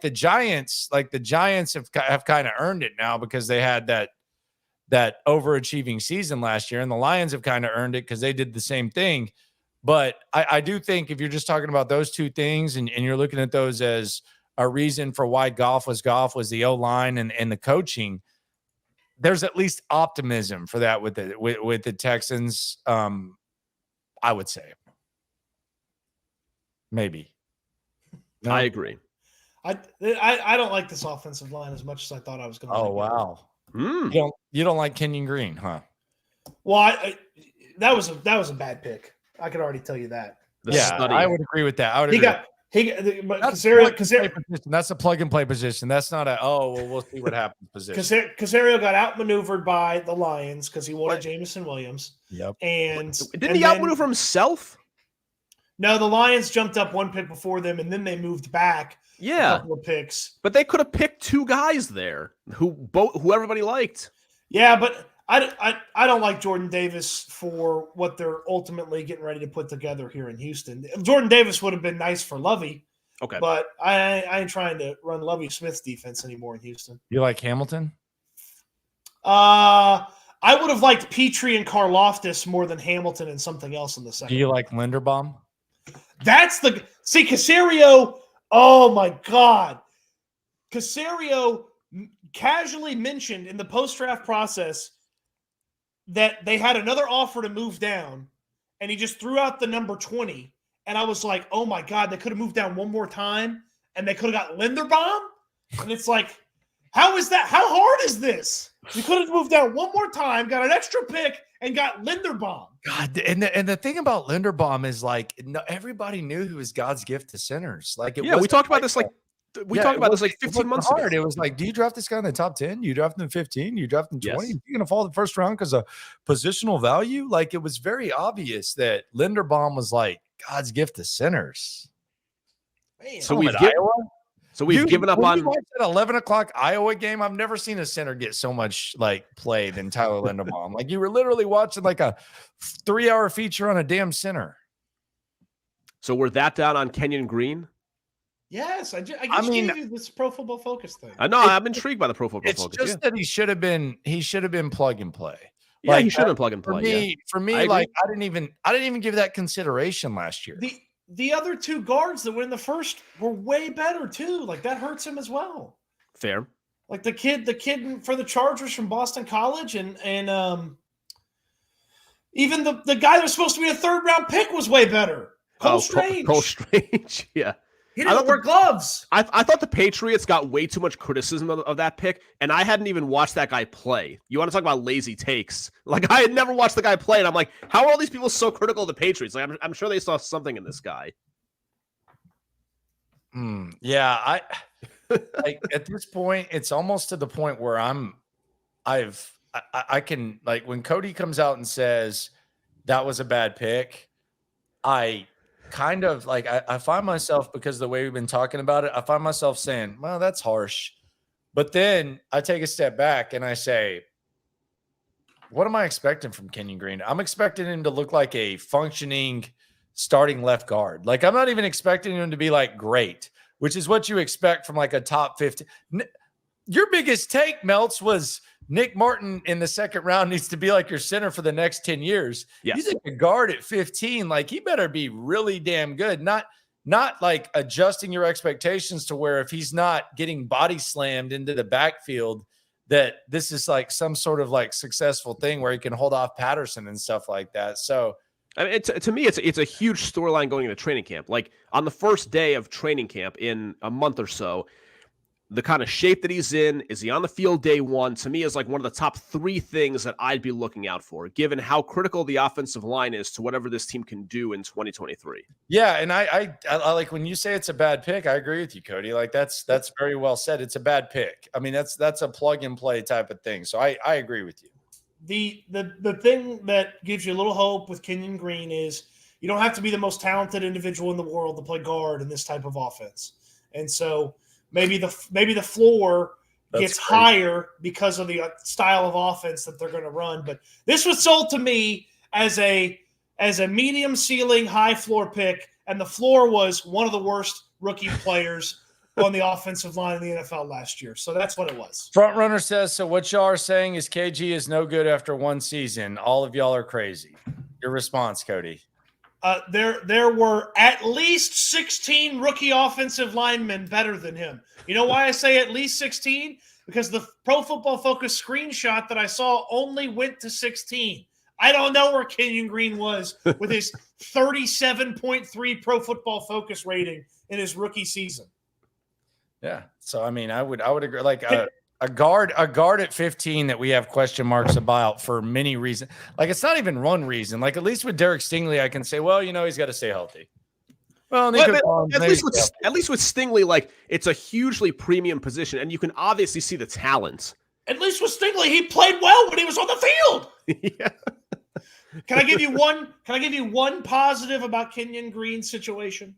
the Giants have kind of earned it now because they had that overachieving season last year, and the Lions have kind of earned it because they did the same thing. But I do think if you're just talking about those two things and you're looking at those as a reason for why Goff was the O-line and the coaching, there's at least optimism for that with the Texans. I would say maybe. No? I agree. I don't like this offensive line as much as I thought I was going to. Oh wow! You don't like Kenyon Green, huh? Well, that was a bad pick. I could already tell you that. I would agree with that. I would agree. That's a plug and play position. That's not we'll see what happens position. Caserio got outmaneuvered by the Lions because he wanted Jameson Williams. Yep. And didn't he outmaneuver himself? No, the Lions jumped up one pick before them, and then they moved back. Yeah, a couple of picks. But they could have picked two guys there who everybody liked. Yeah, but I don't like Jordan Davis for what they're ultimately getting ready to put together here in Houston. Jordan Davis would have been nice for Lovey. Okay. But I ain't trying to run Lovey Smith's defense anymore in Houston. You like Hamilton? I would have liked Petrie and Karlaftis more than Hamilton and something else in the second. Do you like Linderbaum? Caserio. Oh my God. Caserio casually mentioned in the post-draft process that they had another offer to move down, and he just threw out the number 20. And I was like, oh my God, they could have moved down one more time and they could have got Linderbaum. And it's like, how is that? How hard is this? You could have moved down one more time, got an extra pick, and got Linderbaum. God, and the thing about Linderbaum is like everybody knew he was God's gift to sinners. Like we talked about this we talked about this like 15 months ago. It was like, do you draft this guy in the top 10? You draft him in 15? You draft him 20? Yes. You're going to fall the first round because of positional value? Like, it was very obvious that Linderbaum was like God's gift to sinners. Man, so we've given up on that 11 o'clock Iowa game. I've never seen a center get so much like play than Tyler Linderbaum. Like, you were literally watching like a 3-hour feature on a damn center. So we're that down on Kenyon Green? Yes, I gave you this Pro Football Focus thing. I know. I'm intrigued by the Pro Football Focus. It's just that he should have been plug and play. Yeah, he should have been plug and play. For me, like I didn't even give that consideration last year. The other two guards that were in the first were way better too. Like that hurts him as well. Fair. Like the kid for the Chargers from Boston College, and even the guy that was supposed to be a 3rd round pick was way better. Cole Strange. Yeah. He didn't wear gloves. I thought the Patriots got way too much criticism of that pick, and I hadn't even watched that guy play. You want to talk about lazy takes? Like, I had never watched the guy play, and I'm like, how are all these people so critical of the Patriots? Like, I'm sure they saw something in this guy. Yeah, I like at this point, it's almost to the point where I can, like, when Cody comes out and says that was a bad pick. I kind of like, I find myself, because of the way we've been talking about it, I find myself saying, well, that's harsh. But then I take a step back and I say, what am I expecting from Kenyon Green? I'm expecting him to look like a functioning starting left guard. Like, I'm not even expecting him to be like great, which is what you expect from like a top 50. Your biggest take, Meltz, was Nick Martin in the second round needs to be like your center for the next 10 years. Yes. You think a guard at 15, like, he better be really damn good. Not like adjusting your expectations to where if he's not getting body slammed into the backfield, that this is like some sort of like successful thing where he can hold off Patterson and stuff like that. So, I mean, to me, it's a huge storyline going into training camp. Like, on the first day of training camp in a month or so, the kind of shape that he's in, is he on the field day one, to me is like one of the top 3 things that I'd be looking out for, given how critical the offensive line is to whatever this team can do in 2023. Yeah, and I like when you say it's a bad pick, I agree with you, Cody. Like, that's very well said. It's a bad pick. I mean, that's a plug and play type of thing. So I agree with you. The thing that gives you a little hope with Kenyon Green is you don't have to be the most talented individual in the world to play guard in this type of offense. And so maybe the floor gets higher because of the style of offense that they're going to run. But this was sold to me as a medium ceiling, high floor pick, and the floor was one of the worst rookie players on the offensive line in the NFL last year. So that's what it was. Front runner says, so what y'all are saying is KG is no good after one season. All of y'all are crazy. Your response, Cody? There were at least 16 rookie offensive linemen better than him. You know why I say at least 16? Because the Pro Football Focus screenshot that I saw only went to 16. I don't know where Kenyon Green was with his 37.3 Pro Football Focus rating in his rookie season. Yeah. So, I mean, I would agree. Like a guard at 15 that we have question marks about for many reasons. Like, it's not even one reason. Like, at least with Derek Stingley, I can say, well, he's got to stay healthy. Well, at least with Stingley, like, it's a hugely premium position, and you can obviously see the talent. At least with Stingley, he played well when he was on the field. Yeah. Can I give you one positive about Kenyon Green's situation?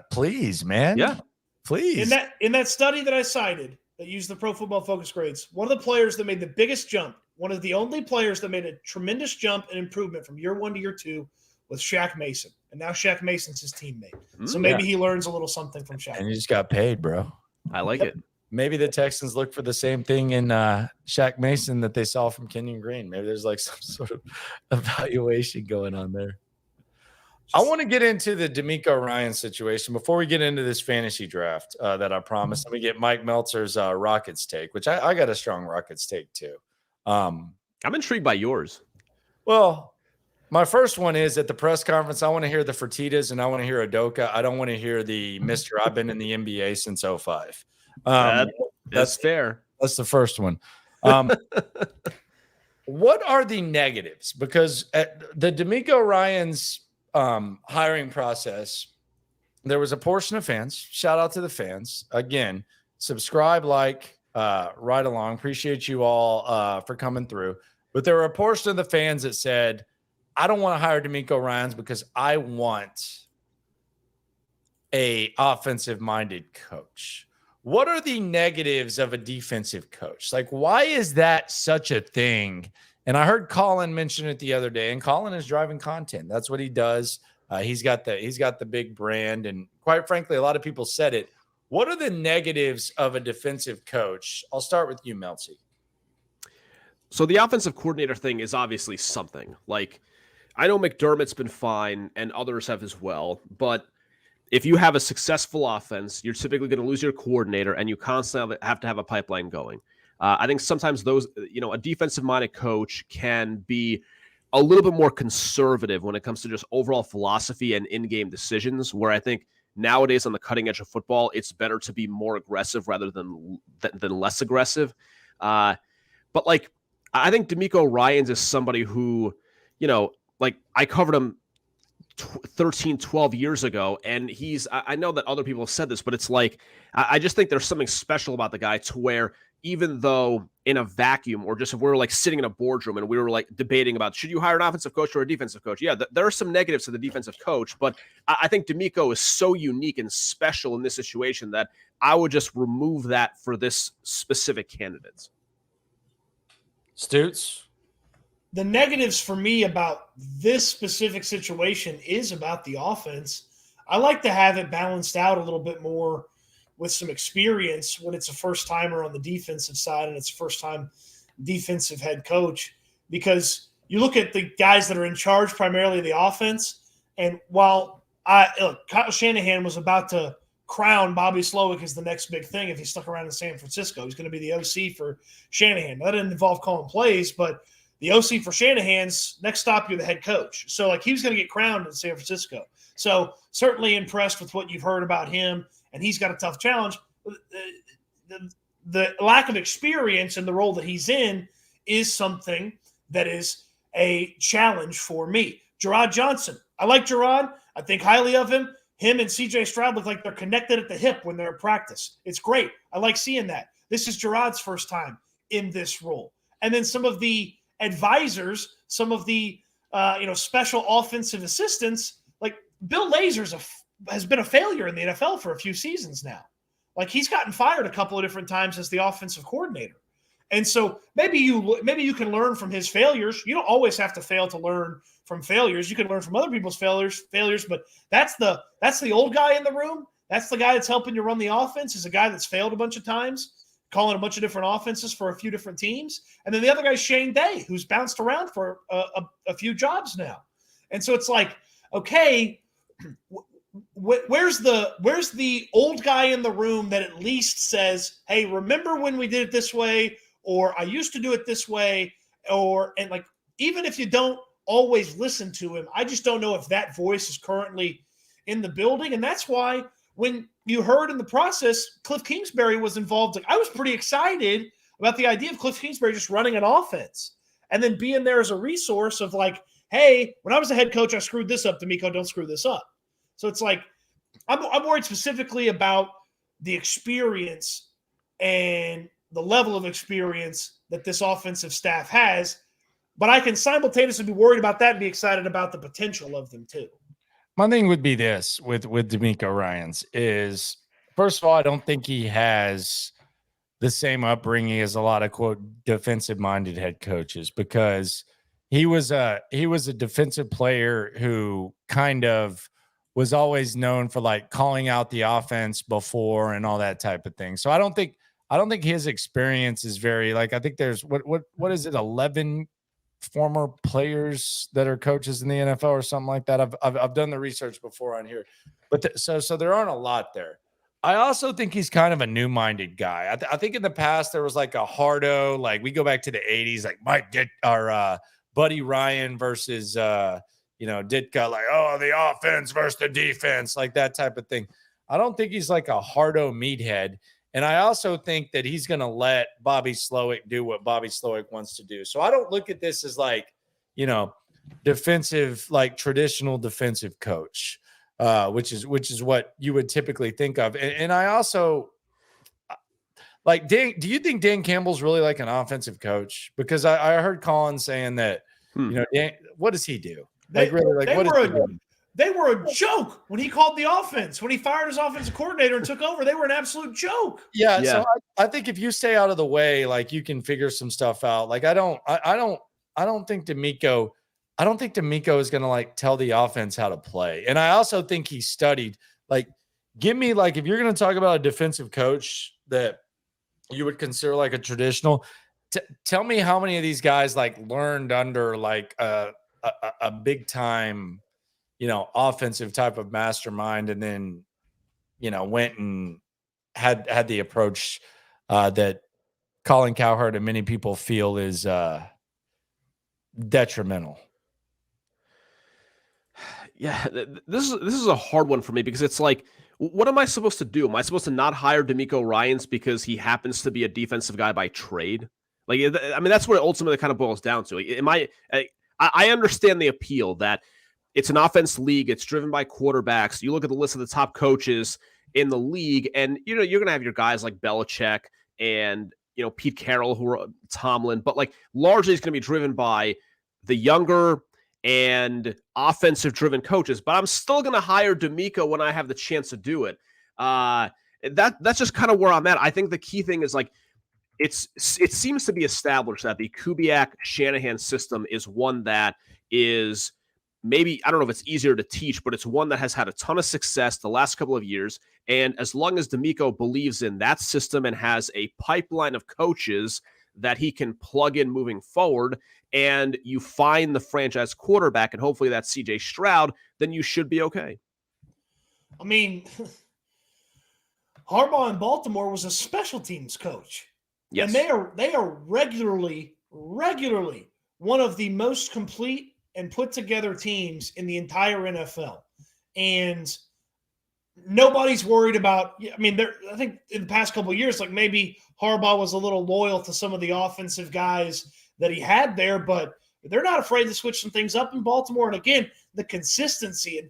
Please, man. Yeah. Please. In that study that I cited that used the Pro Football Focus grades, one of the players that made the biggest jump, one of the only players that made a tremendous jump and improvement from year 1 to year 2 was Shaq Mason. And now Shaq Mason's his teammate. So maybe he learns a little something from Shaq. And he just got paid, bro. I like it. Maybe the Texans look for the same thing in Shaq Mason that they saw from Kenyon Green. Maybe there's like some sort of evaluation going on there. I want to get into the DeMeco Ryans situation before we get into this fantasy draft that I promised. Let me get Mike Meltzer's Rockets take, which I got a strong Rockets take too. I'm intrigued by yours. Well, my first one is at the press conference, I want to hear the Fertittas and I want to hear Udoka. I don't want to hear the Mr. I've been in the NBA since 2005. That's fair. That's the first one. What are the negatives? Because at the DeMeco Ryans hiring process, there was a portion of fans. Shout out to the fans. Again, subscribe, like, right along. Appreciate you all for coming through. But there were a portion of the fans that said, I don't want to hire DeMeco Ryans because I want a offensive-minded coach. What are the negatives of a defensive coach? Like, why is that such a thing? And I heard Colin mention it the other day, and Colin is driving content. That's what he does. He's got the big brand, and quite frankly, a lot of people said it. What are the negatives of a defensive coach? I'll start with you, Meltzy. So the offensive coordinator thing is obviously something. Like, I know McDermott's been fine, and others have as well, but if you have a successful offense, you're typically going to lose your coordinator, and you constantly have to have a pipeline going. I think sometimes a defensive-minded coach can be a little bit more conservative when it comes to just overall philosophy and in-game decisions, where I think nowadays on the cutting edge of football, it's better to be more aggressive rather than less aggressive. But, like, I think DeMeco Ryans is somebody who, like, I covered him 13, 12 years ago. And I know that other people have said this, but it's like, I just think there's something special about the guy to where even though in a vacuum, or just if we were like sitting in a boardroom and we were like debating about, should you hire an offensive coach or a defensive coach? Yeah, there are some negatives to the defensive coach, but I think DeMeco is so unique and special in this situation that I would just remove that for this specific candidates. Stutes? The negatives for me about this specific situation is about the offense. I like to have it balanced out a little bit more with some experience when it's a first-timer on the defensive side and it's a first-time defensive head coach, because you look at the guys that are in charge primarily of the offense, and while Kyle Shanahan was about to crown Bobby Slowick as the next big thing if he stuck around in San Francisco. He's going to be the OC for Shanahan. That didn't involve calling plays, but the OC for Shanahan's next stop, you're the head coach. So, like, he was going to get crowned in San Francisco. So, certainly impressed with what you've heard about him, and he's got a tough challenge. The lack of experience in the role that he's in is something that is a challenge for me. Gerard Johnson. I like Gerard. I think highly of him. Him and CJ Stroud look like they're connected at the hip when they're at practice. It's great. I like seeing that. This is Gerard's first time in this role. And then some of the advisors, some of the special offensive assistants, like Bill Lazor has been a failure in the NFL for a few seasons now. Like, he's gotten fired a couple of different times as the offensive coordinator. And so maybe you can learn from his failures. You don't always have to fail to learn from failures. You can learn from other people's failures, but that's the old guy in the room. That's the guy that's helping you run the offense, is a guy that's failed a bunch of times, calling a bunch of different offenses for a few different teams. And then the other guy is Shane Day, who's bounced around for a few jobs now. And so it's like, okay, where's the old guy in the room that at least says, hey, remember when we did it this way, or I used to do it this way, and like, even if you don't always listen to him, I just don't know if that voice is currently in the building. And that's why when you heard in the process Cliff Kingsbury was involved, like, I was pretty excited about the idea of Cliff Kingsbury just running an offense and then being there as a resource of like, hey, when I was a head coach, I screwed this up. DeMeco, don't screw this up. So it's like, I'm worried specifically about the experience and the level of experience that this offensive staff has, but I can simultaneously be worried about that and be excited about the potential of them too. My thing would be this with DeMeco Ryans is, first of all, I don't think he has the same upbringing as a lot of, quote, defensive-minded head coaches, because he was a defensive player who kind of was always known for like calling out the offense before and all that type of thing. So I don't think his experience is very, like, I think there's what is it, 11 former players that are coaches in the NFL or something like that. I've done the research before on here, but so there aren't a lot there. I also think he's kind of a new-minded guy. I think in the past there was like a hardo, like we go back to the 80s, like Buddy Ryan versus Ditka, like, oh, the offense versus the defense, like that type of thing. I don't think he's like a hardo meathead. And I also think that he's going to let Bobby Slowick do what Bobby Slowick wants to do. So I don't look at this as like, defensive, like traditional defensive coach, which is what you would typically think of. And I also like Dan. Do you think Dan Campbell's really like an offensive coach? Because I heard Colin saying that, Dan, what does he do? They were a joke when he called the offense. When he fired his offensive coordinator and took over, they were an absolute joke. Yeah. So I think if you stay out of the way, like, you can figure some stuff out. Like, I don't think DeMeco is going to like tell the offense how to play. And I also think he studied, like, give me, like, if you're going to talk about a defensive coach that you would consider like a traditional, tell me how many of these guys like learned under like a big time, offensive type of mastermind, and then, went and had the approach that Colin Cowherd and many people feel is detrimental. Yeah, this is a hard one for me, because it's like, what am I supposed to do? Am I supposed to not hire DeMeco Ryans because he happens to be a defensive guy by trade? Like, I mean, that's what it ultimately kind of boils down to. I understand the appeal that it's an offense league. It's driven by quarterbacks. You look at the list of the top coaches in the league, and you're going to have your guys like Belichick and Pete Carroll, who are Tomlin, but like largely it's going to be driven by the younger and offensive-driven coaches. But I'm still going to hire DeMeco when I have the chance to do it. That's just kind of where I'm at. I think the key thing is like it seems to be established that the Kubiak-Shanahan system is one that is maybe, I don't know if it's easier to teach, but it's one that has had a ton of success the last couple of years. And as long as DeMeco believes in that system and has a pipeline of coaches that he can plug in moving forward, and you find the franchise quarterback, and hopefully that's CJ Stroud, then you should be okay. I mean, Harbaugh in Baltimore was a special teams coach. Yes. And they are regularly one of the most complete and put together teams in the entire NFL. And nobody's worried about, I mean, I think in the past couple of years, like maybe Harbaugh was a little loyal to some of the offensive guys that he had there, but they're not afraid to switch some things up in Baltimore. And again, the consistency. And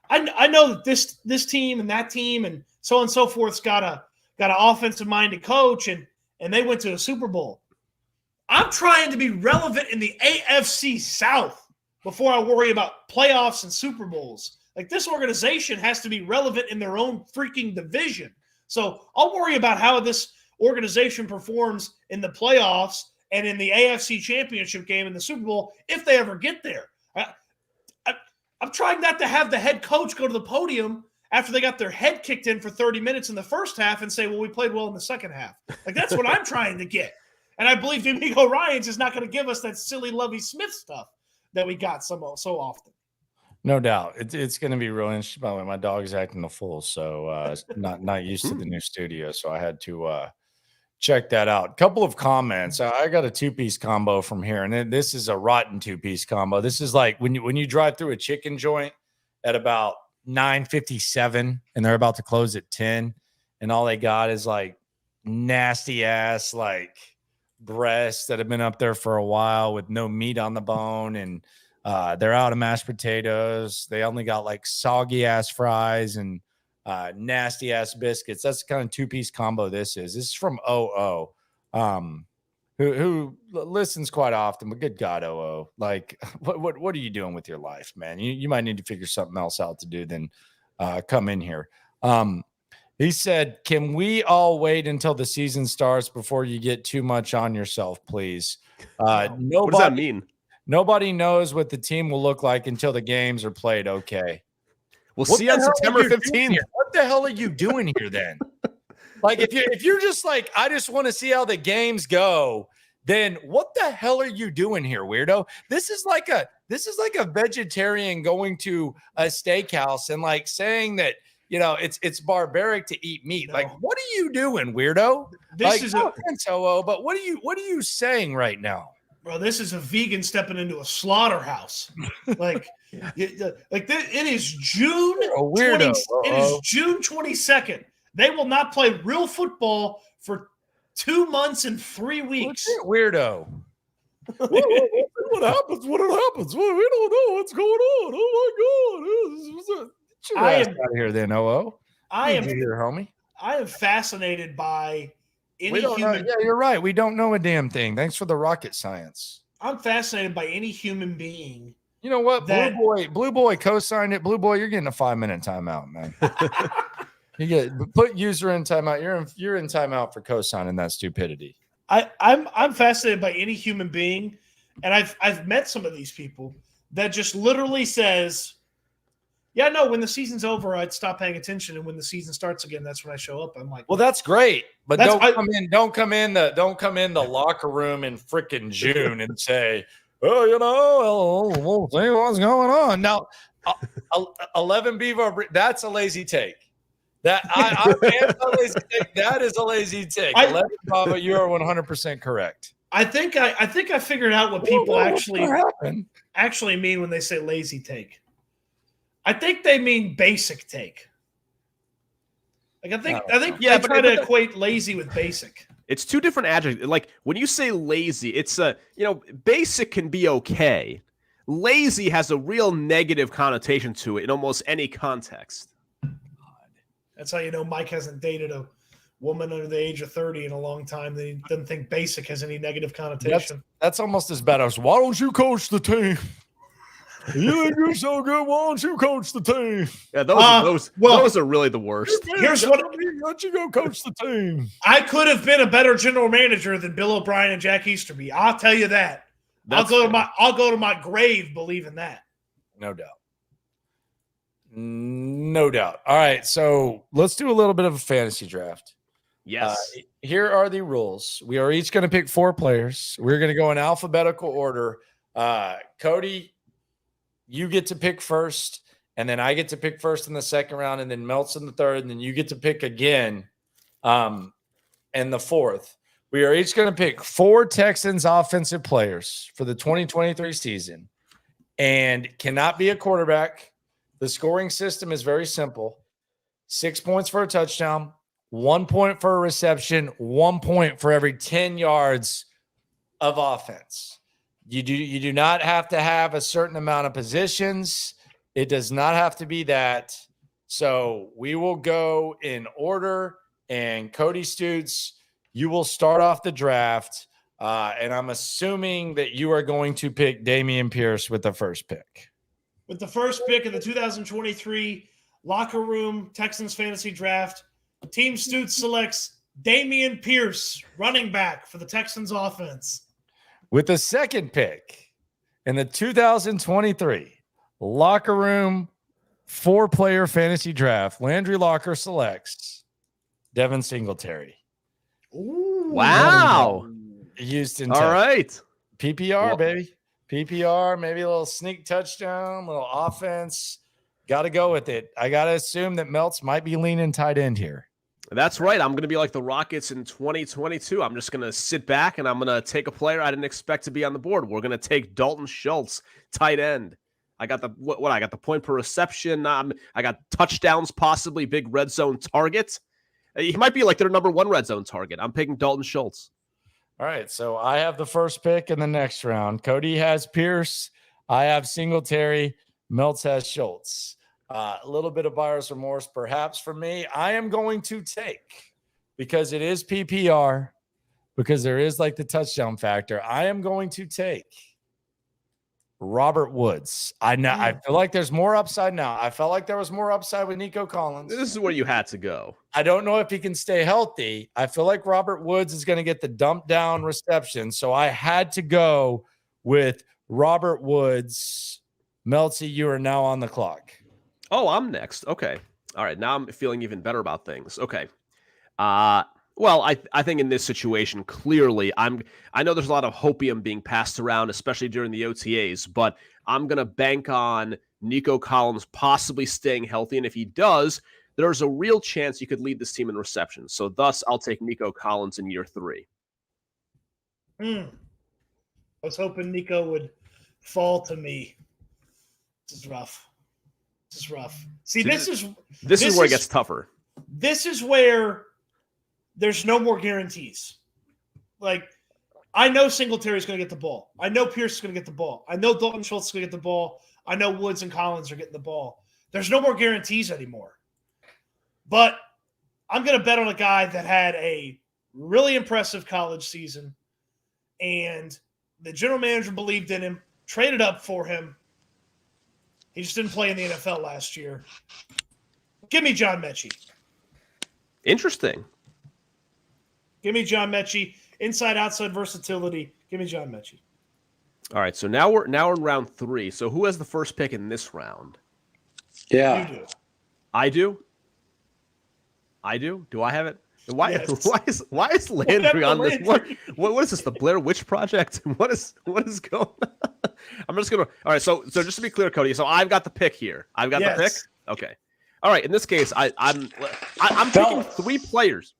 I know that this team and that team and so on and so forth's got an offensive minded coach and they went to a Super Bowl. I'm trying to be relevant in the AFC South before I worry about playoffs and Super Bowls. Like, this organization has to be relevant in their own freaking division. So I'll worry about how this organization performs in the playoffs and in the AFC Championship game in the Super Bowl if they ever get there. I'm trying not to have the head coach go to the podium after they got their head kicked in for 30 minutes in the first half and say, well, we played well in the second half. Like, that's what I'm trying to get. And I believe DeMeco Ryans is not going to give us that silly Lovie Smith stuff that we got so often. No doubt. It's going to be real interesting. By the way, my dog's acting a fool, so not used to the new studio, so I had to check that out. Couple of comments. I got a two-piece combo from here, and this is a rotten two-piece combo. This is like when you drive through a chicken joint at about 9:57, and they're about to close at 10, and all they got is like nasty ass like breasts that have been up there for a while with no meat on the bone, and they're out of mashed potatoes. They only got like soggy ass fries and nasty ass biscuits. That's the kind of two-piece combo this is. This is from OO, who listens quite often, but good God, OO, like what are you doing with your life, man? You might need to figure something else out to do than come in here. He said, can we all wait until the season starts before you get too much on yourself, please? What does that mean? Nobody knows what the team will look like until the games are played. Okay. We'll see on September 15th. What the hell are you doing here then? Like, if you're just like, I just want to see how the games go, then what the hell are you doing here, weirdo? This is like a vegetarian going to a steakhouse and like saying that, it's barbaric to eat meat. No. Like, what are you doing, weirdo? But what are you saying right now? Bro, this is a vegan stepping into a slaughterhouse. Like, it is June. It is June 22nd. They will not play real football for 2 months and 3 weeks. Weirdo. What happens? We don't know what's going on. Oh my God! I am out of here, then. I am here, homie. I am fascinated by any human. Yeah, you're right. We don't know a damn thing. Thanks for the rocket science. I'm fascinated by any human being. You know what? Blue Boy co-signed it. Blue Boy, you're getting a 5-minute timeout, man. Put user in timeout. You're in timeout for co-signing that stupidity. I'm fascinated by any human being, and I've met some of these people that just literally says, yeah, no, when the season's over, I'd stop paying attention, and when the season starts again, that's when I show up. I'm like, well, that's great, but don't come in the locker room in frickin' June and say, oh, we'll see what's going on. Now, 11 Bevo, that's a lazy take. That is a lazy take. 11 Bevo, you are 100% correct. I think I figured out what people actually mean when they say lazy take. I think they mean basic take. Like I think they try to equate lazy with basic. It's two different adjectives. Like when you say lazy, it's basic can be okay. Lazy has a real negative connotation to it in almost any context. That's how you know Mike hasn't dated a woman under the age of 30 in a long time. They doesn't think basic has any negative connotation. That's almost as bad as, why don't you coach the team? You think you're so good. Why don't you coach the team? Yeah, those are really the worst. Here's what why don't you go coach the team? I could have been a better general manager than Bill O'Brien and Jack Easterby. I'll tell you that. I'll go to my grave believing that. No doubt. No doubt. All right, so let's do a little bit of a fantasy draft. Yes. Here are the rules. We are each going to pick 4 players. We're going to go in alphabetical order. Cody, you get to pick first, and then I get to pick first in the second round, and then Melt's in the third, and then you get to pick again in the fourth. We are each going to pick 4 Texans offensive players for the 2023 season, and cannot be a quarterback. The scoring system is very simple. 6 points for a touchdown, 1 point for a reception, 1 point for every 10 yards of offense. You do not have to have a certain amount of positions. It does not have to be that. So we will go in order, and Cody Stutes, you will start off the draft. And I'm assuming that you are going to pick Dameon Pierce with the first pick. With the first pick of the 2023 Locker Room Texans Fantasy Draft, Team Stutes selects Dameon Pierce, running back for the Texans offense. With the second pick in the 2023 Locker Room 4-player fantasy draft, Landry Locker selects Devin Singletary. Ooh. Wow. Houston. All Texans. right. PPR, Well, baby. PPR, maybe a little sneak touchdown, little offense. Got to go with it. I got to assume that Meltz might be leaning tight end here. That's right. I'm going to be like the Rockets in 2022. I'm just going to sit back and I'm going to take a player I didn't expect to be on the board. We're going to take Dalton Schultz, tight end. I got the I got the point per reception. I got touchdowns, possibly big red zone target. He might be like their number 1 red zone target. I'm picking Dalton Schultz. All right, so I have the first pick in the next round. Cody has Pierce. I have Singletary. Meltz has Schultz. A little bit of buyer's remorse, perhaps, for me. I am going to take, because it is PPR, because there is like the touchdown factor, I am going to take Robert Woods. I feel like there's more upside now. I felt like there was more upside with Nico Collins. This is where you had to go. I don't know if he can stay healthy. I feel like Robert Woods is going to get the dump down reception. So I had to go with Robert Woods. Meltzy, you are now on the clock. Oh, I'm next. Okay. All right. Now I'm feeling even better about things. Okay. Well, I think in this situation, clearly, I know there's a lot of hopium being passed around, especially during the OTAs, but I'm going to bank on Nico Collins possibly staying healthy. And if he does, there's a real chance he could lead this team in receptions. So thus, I'll take Nico Collins in year 3. I was hoping Nico would fall to me. This is rough. See, this is where it gets tougher. This is where there's no more guarantees. Like, I know Singletary is going to get the ball. I know Pierce is going to get the ball. I know Dalton Schultz is going to get the ball. I know Woods and Collins are getting the ball. There's no more guarantees anymore. But I'm going to bet on a guy that had a really impressive college season, and the general manager believed in him, traded up for him. He just didn't play in the NFL last year. Give me John Mechie. Interesting. Give me John Mechie. Inside, outside versatility. Give me John Mechie. All right, so now we're in round 3. So who has the first pick in this round? Yeah. You do. I do? Do I have it? Why is Landry on this? What is this? The Blair Witch Project? What is going on? I'm just gonna. All right. So just to be clear, Cody. So I've got the pick here. I've got the pick. Okay. All right. In this case, I'm picking 3 players.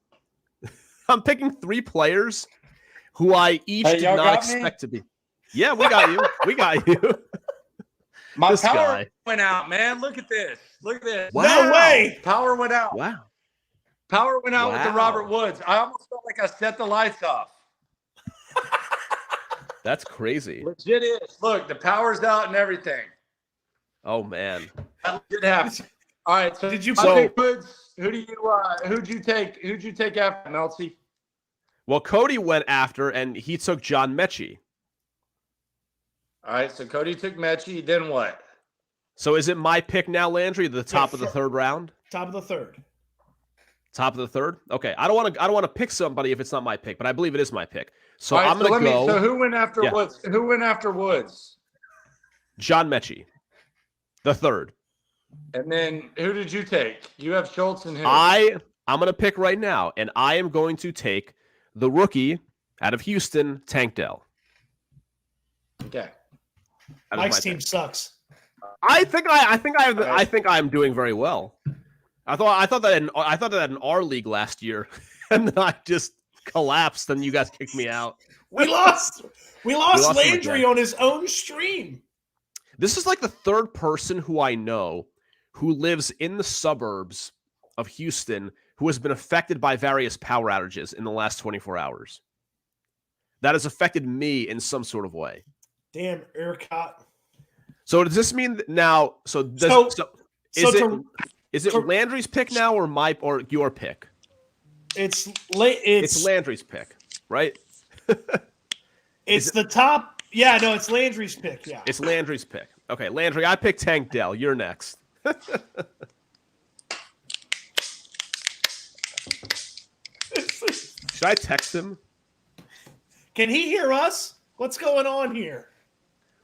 I'm picking 3 players who I each did not expect to be. Yeah, we got you. We got you. My this power guy went out, man. Look at this. Wow. No way. Power went out. Wow. Power went out with the Robert Woods. I almost felt like I set the lights off. That's crazy. Legit is. Look, the power's out and everything. Oh man. That legit happened. All right. So Did you pick Woods? Who'd you take? Who'd you take after Melty? Well, Cody went after, and he took John Mechie. All right. So Cody took Mechie. Then what? So is it my pick now, Landry? The top of the third round. Top of the third. Top of the third. Okay. I don't want to pick somebody if it's not my pick, but I believe it is my pick. So All right, I'm going to go. So who went after Woods? Who went after Woods? John Mechie, the third. And then who did you take? You have Schultz and who? I'm going to pick right now, and I am going to take the rookie out of Houston, Tank Dell. Okay. Mike's team sucks. I think I'm doing very well. I thought that in our league last year, and then I just collapsed, and you guys kicked me out. We lost Landry on his own stream. This is like the third person who I know who lives in the suburbs of Houston who has been affected by various power outages in the last 24 hours. That has affected me in some sort of way. Damn, ERCOT. So does this mean now? Is it Landry's pick now or your pick? It's Landry's pick, right? It's the top. Yeah, no, it's Landry's pick. Yeah, it's Landry's pick. Okay, Landry, I picked Tank Dell. You're next. Should I text him? Can he hear us? What's going on here?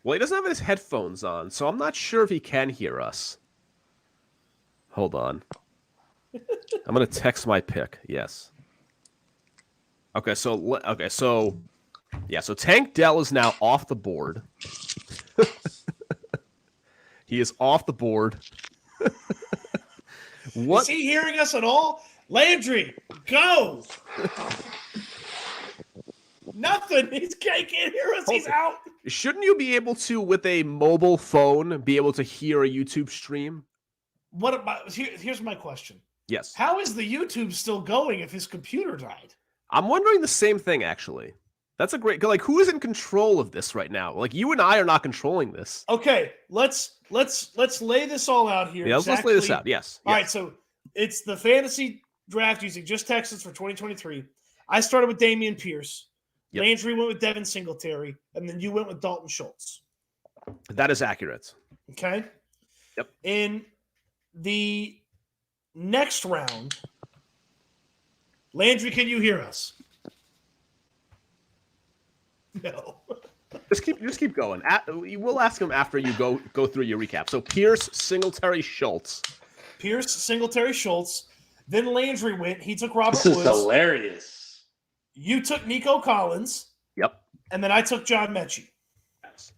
Well, he doesn't have his headphones on, so I'm not sure if he can hear us. Hold on. I'm going to text my pick. Yes. Okay, so Tank Dell is now off the board. He is off the board. What? Is he hearing us at all? Landry, go! Nothing. He can't hear us. He's out. Shouldn't you be able to, with a mobile phone, be able to hear a YouTube stream? Here's my question. Yes. How is the YouTube still going if his computer died? I'm wondering the same thing, actually. That's a great, like, who is in control of this right now? Like, you and I are not controlling this. Okay, let's lay this all out here. Yeah, let's lay this out. Yes. All right, so it's the fantasy draft using just Texans for 2023. I started with Damian Pierce. Yep. Landry went with Devin Singletary, and then you went with Dalton Schultz. That is accurate. Okay? Yep. In the next round, Landry, can you hear us? No. Just keep going. We'll ask him after you go through your recap. So Pierce, Singletary, Schultz. Pierce, Singletary, Schultz. Then Landry went. He took Robert Woods. Woods. This is hilarious. You took Nico Collins. Yep. And then I took John Mechie. Yes.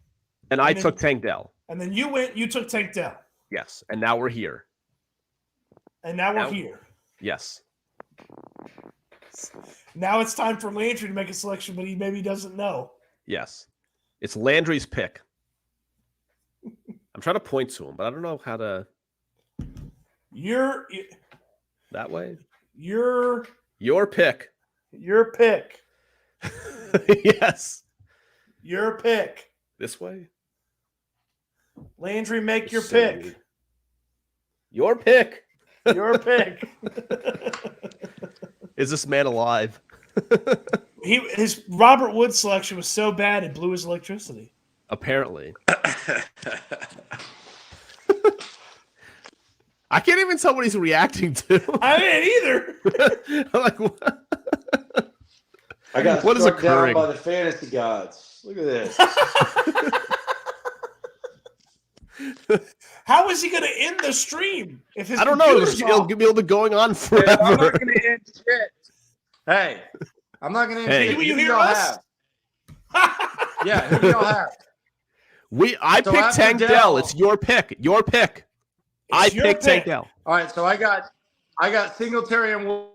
And I took Tank Dell. And then you took Tank Dell. Yes. And now we're here. And now we're here. Yes. Now it's time for Landry to make a selection, but he maybe doesn't know. Yes. It's Landry's pick. I'm trying to point to him, but I don't know how to. That way? Your pick. Your pick. Yes. Your pick. This way? Landry, make your pick. Your pick. Your pick. Is this man alive? His Robert Woods selection was so bad it blew his electricity. Apparently. I can't even tell what he's reacting to. I didn't either. I'm like, what? I got what is struck occurring? down by the fantasy gods. Look at this. How is he going to end the stream if his I don't know. It'll be able to going on forever. I'm not going to end shit. Hey, I'm not going to end shit. Who you hear us? Yeah, who do y'all have? I picked Tank Dell. It's your pick. Your pick. I picked Tank Dell. All right, so I got Singletary and Woods.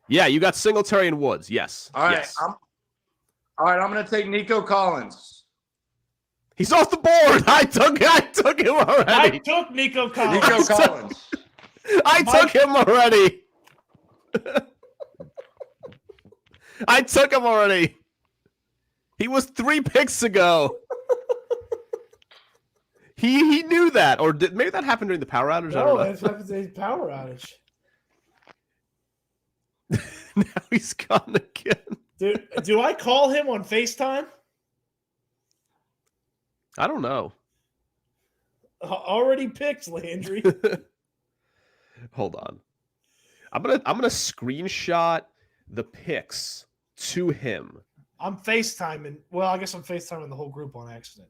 Yeah, you got Singletary and Woods. Yes. All right, yes. I'm going to take Nico Collins. He's off the board. I took him already. I took Nico Collins. Nico Collins. I took him already. I took him already. He was 3 picks ago. He knew that, or maybe that happened during the power outage. I don't know. It happened during the power outage. Now he's gone again. Do I call him on FaceTime? I don't know. Already picked, Landry. Hold on. I'm gonna screenshot the picks to him. I'm FaceTiming. Well, I guess I'm FaceTiming the whole group on accident.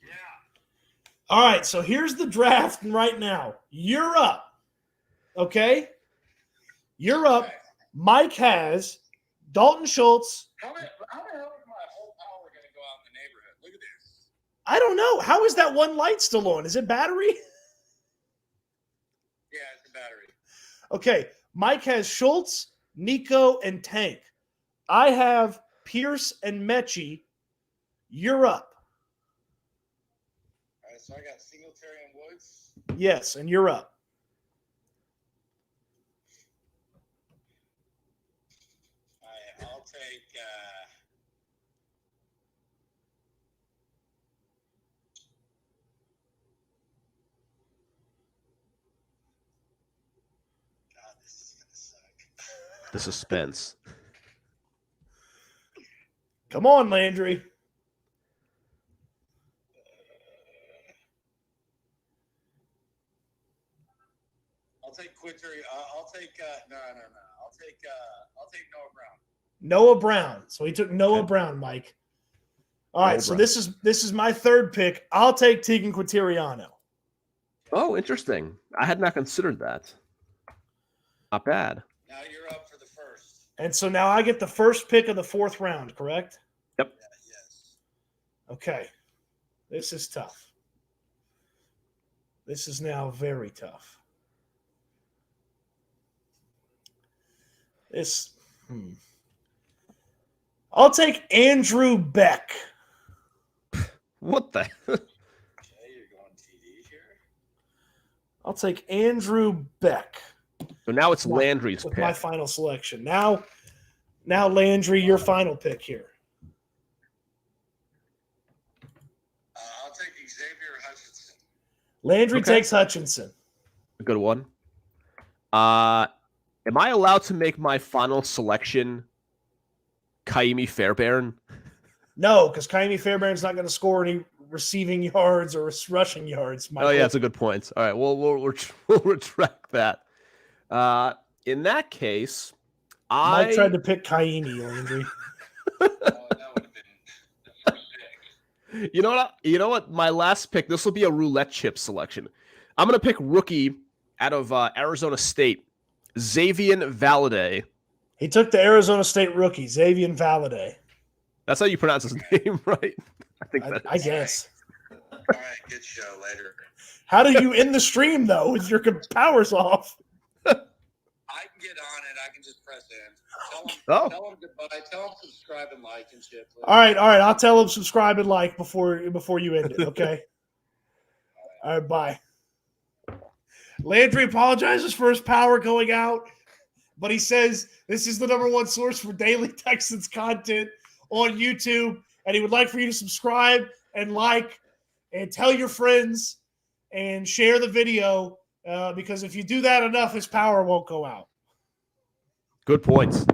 Yeah. All right, so here's the draft right now. You're up. Okay? You're up. Mike has Dalton Schultz. How the hell is my whole power going to go out in the neighborhood? Look at this. I don't know. How is that one light still on? Is it battery? Yeah, it's a battery. Okay. Mike has Schultz, Nico, and Tank. I have Pierce and Mechie. You're up. All right, so I got Singletary and Woods. Yes, and you're up. All right, I'll take God, this is gonna suck. The suspense. Come on, Landry. I'll take Quintary. I'll take no. I'll take Noah Brown. Noah Brown. So he took Noah Okay. Brown, Mike. All right, Noah so Brown. this is my third pick. I'll take Tegan Quintiriano. Oh, interesting. I had not considered that. Not bad. Now you're up for the first. And so now I get the first pick of the fourth round, correct? Yep. Yes. Okay. This is tough. This is now very tough. I'll take Andrew Beck. What the? Okay, you're going TD here. I'll take Andrew Beck So now it's Landry's with pick. my final selection. Now, Landry, your final pick here. I'll take Xavier Hutchinson. Landry Okay. takes Hutchinson. A good one. Am I allowed to make my final selection Kaimi Fairbairn? No, because Kaimi Fairbairn's not going to score any receiving yards or rushing yards. Oh, yeah, that's a good point. All right, we'll retract that. In that case, Mike tried to pick Kaimi, Landry. Oh, that would have been the first pick. You know what? My last pick, this will be a roulette chip selection. I'm going to pick rookie out of Arizona State, Xavier Valade. He took the Arizona State rookie, Xavier Valade. That's how you pronounce his name, right? I think that I is. guess. All right, good show later. How do you end the stream, though, with your powers off? I can get on it. I can just press in. Tell them goodbye. Tell them subscribe and like and shit. Please. All right. I'll tell him subscribe and like before you end it, okay? All right, bye. Landry apologizes for his power going out, but he says this is the #1 source for daily Texans content on YouTube, and he would like for you to subscribe and like and tell your friends and share the video because if you do that enough, his power won't go out. Good points.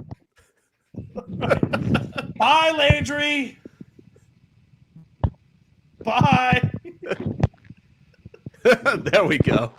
Bye, Landry. Bye. There we go.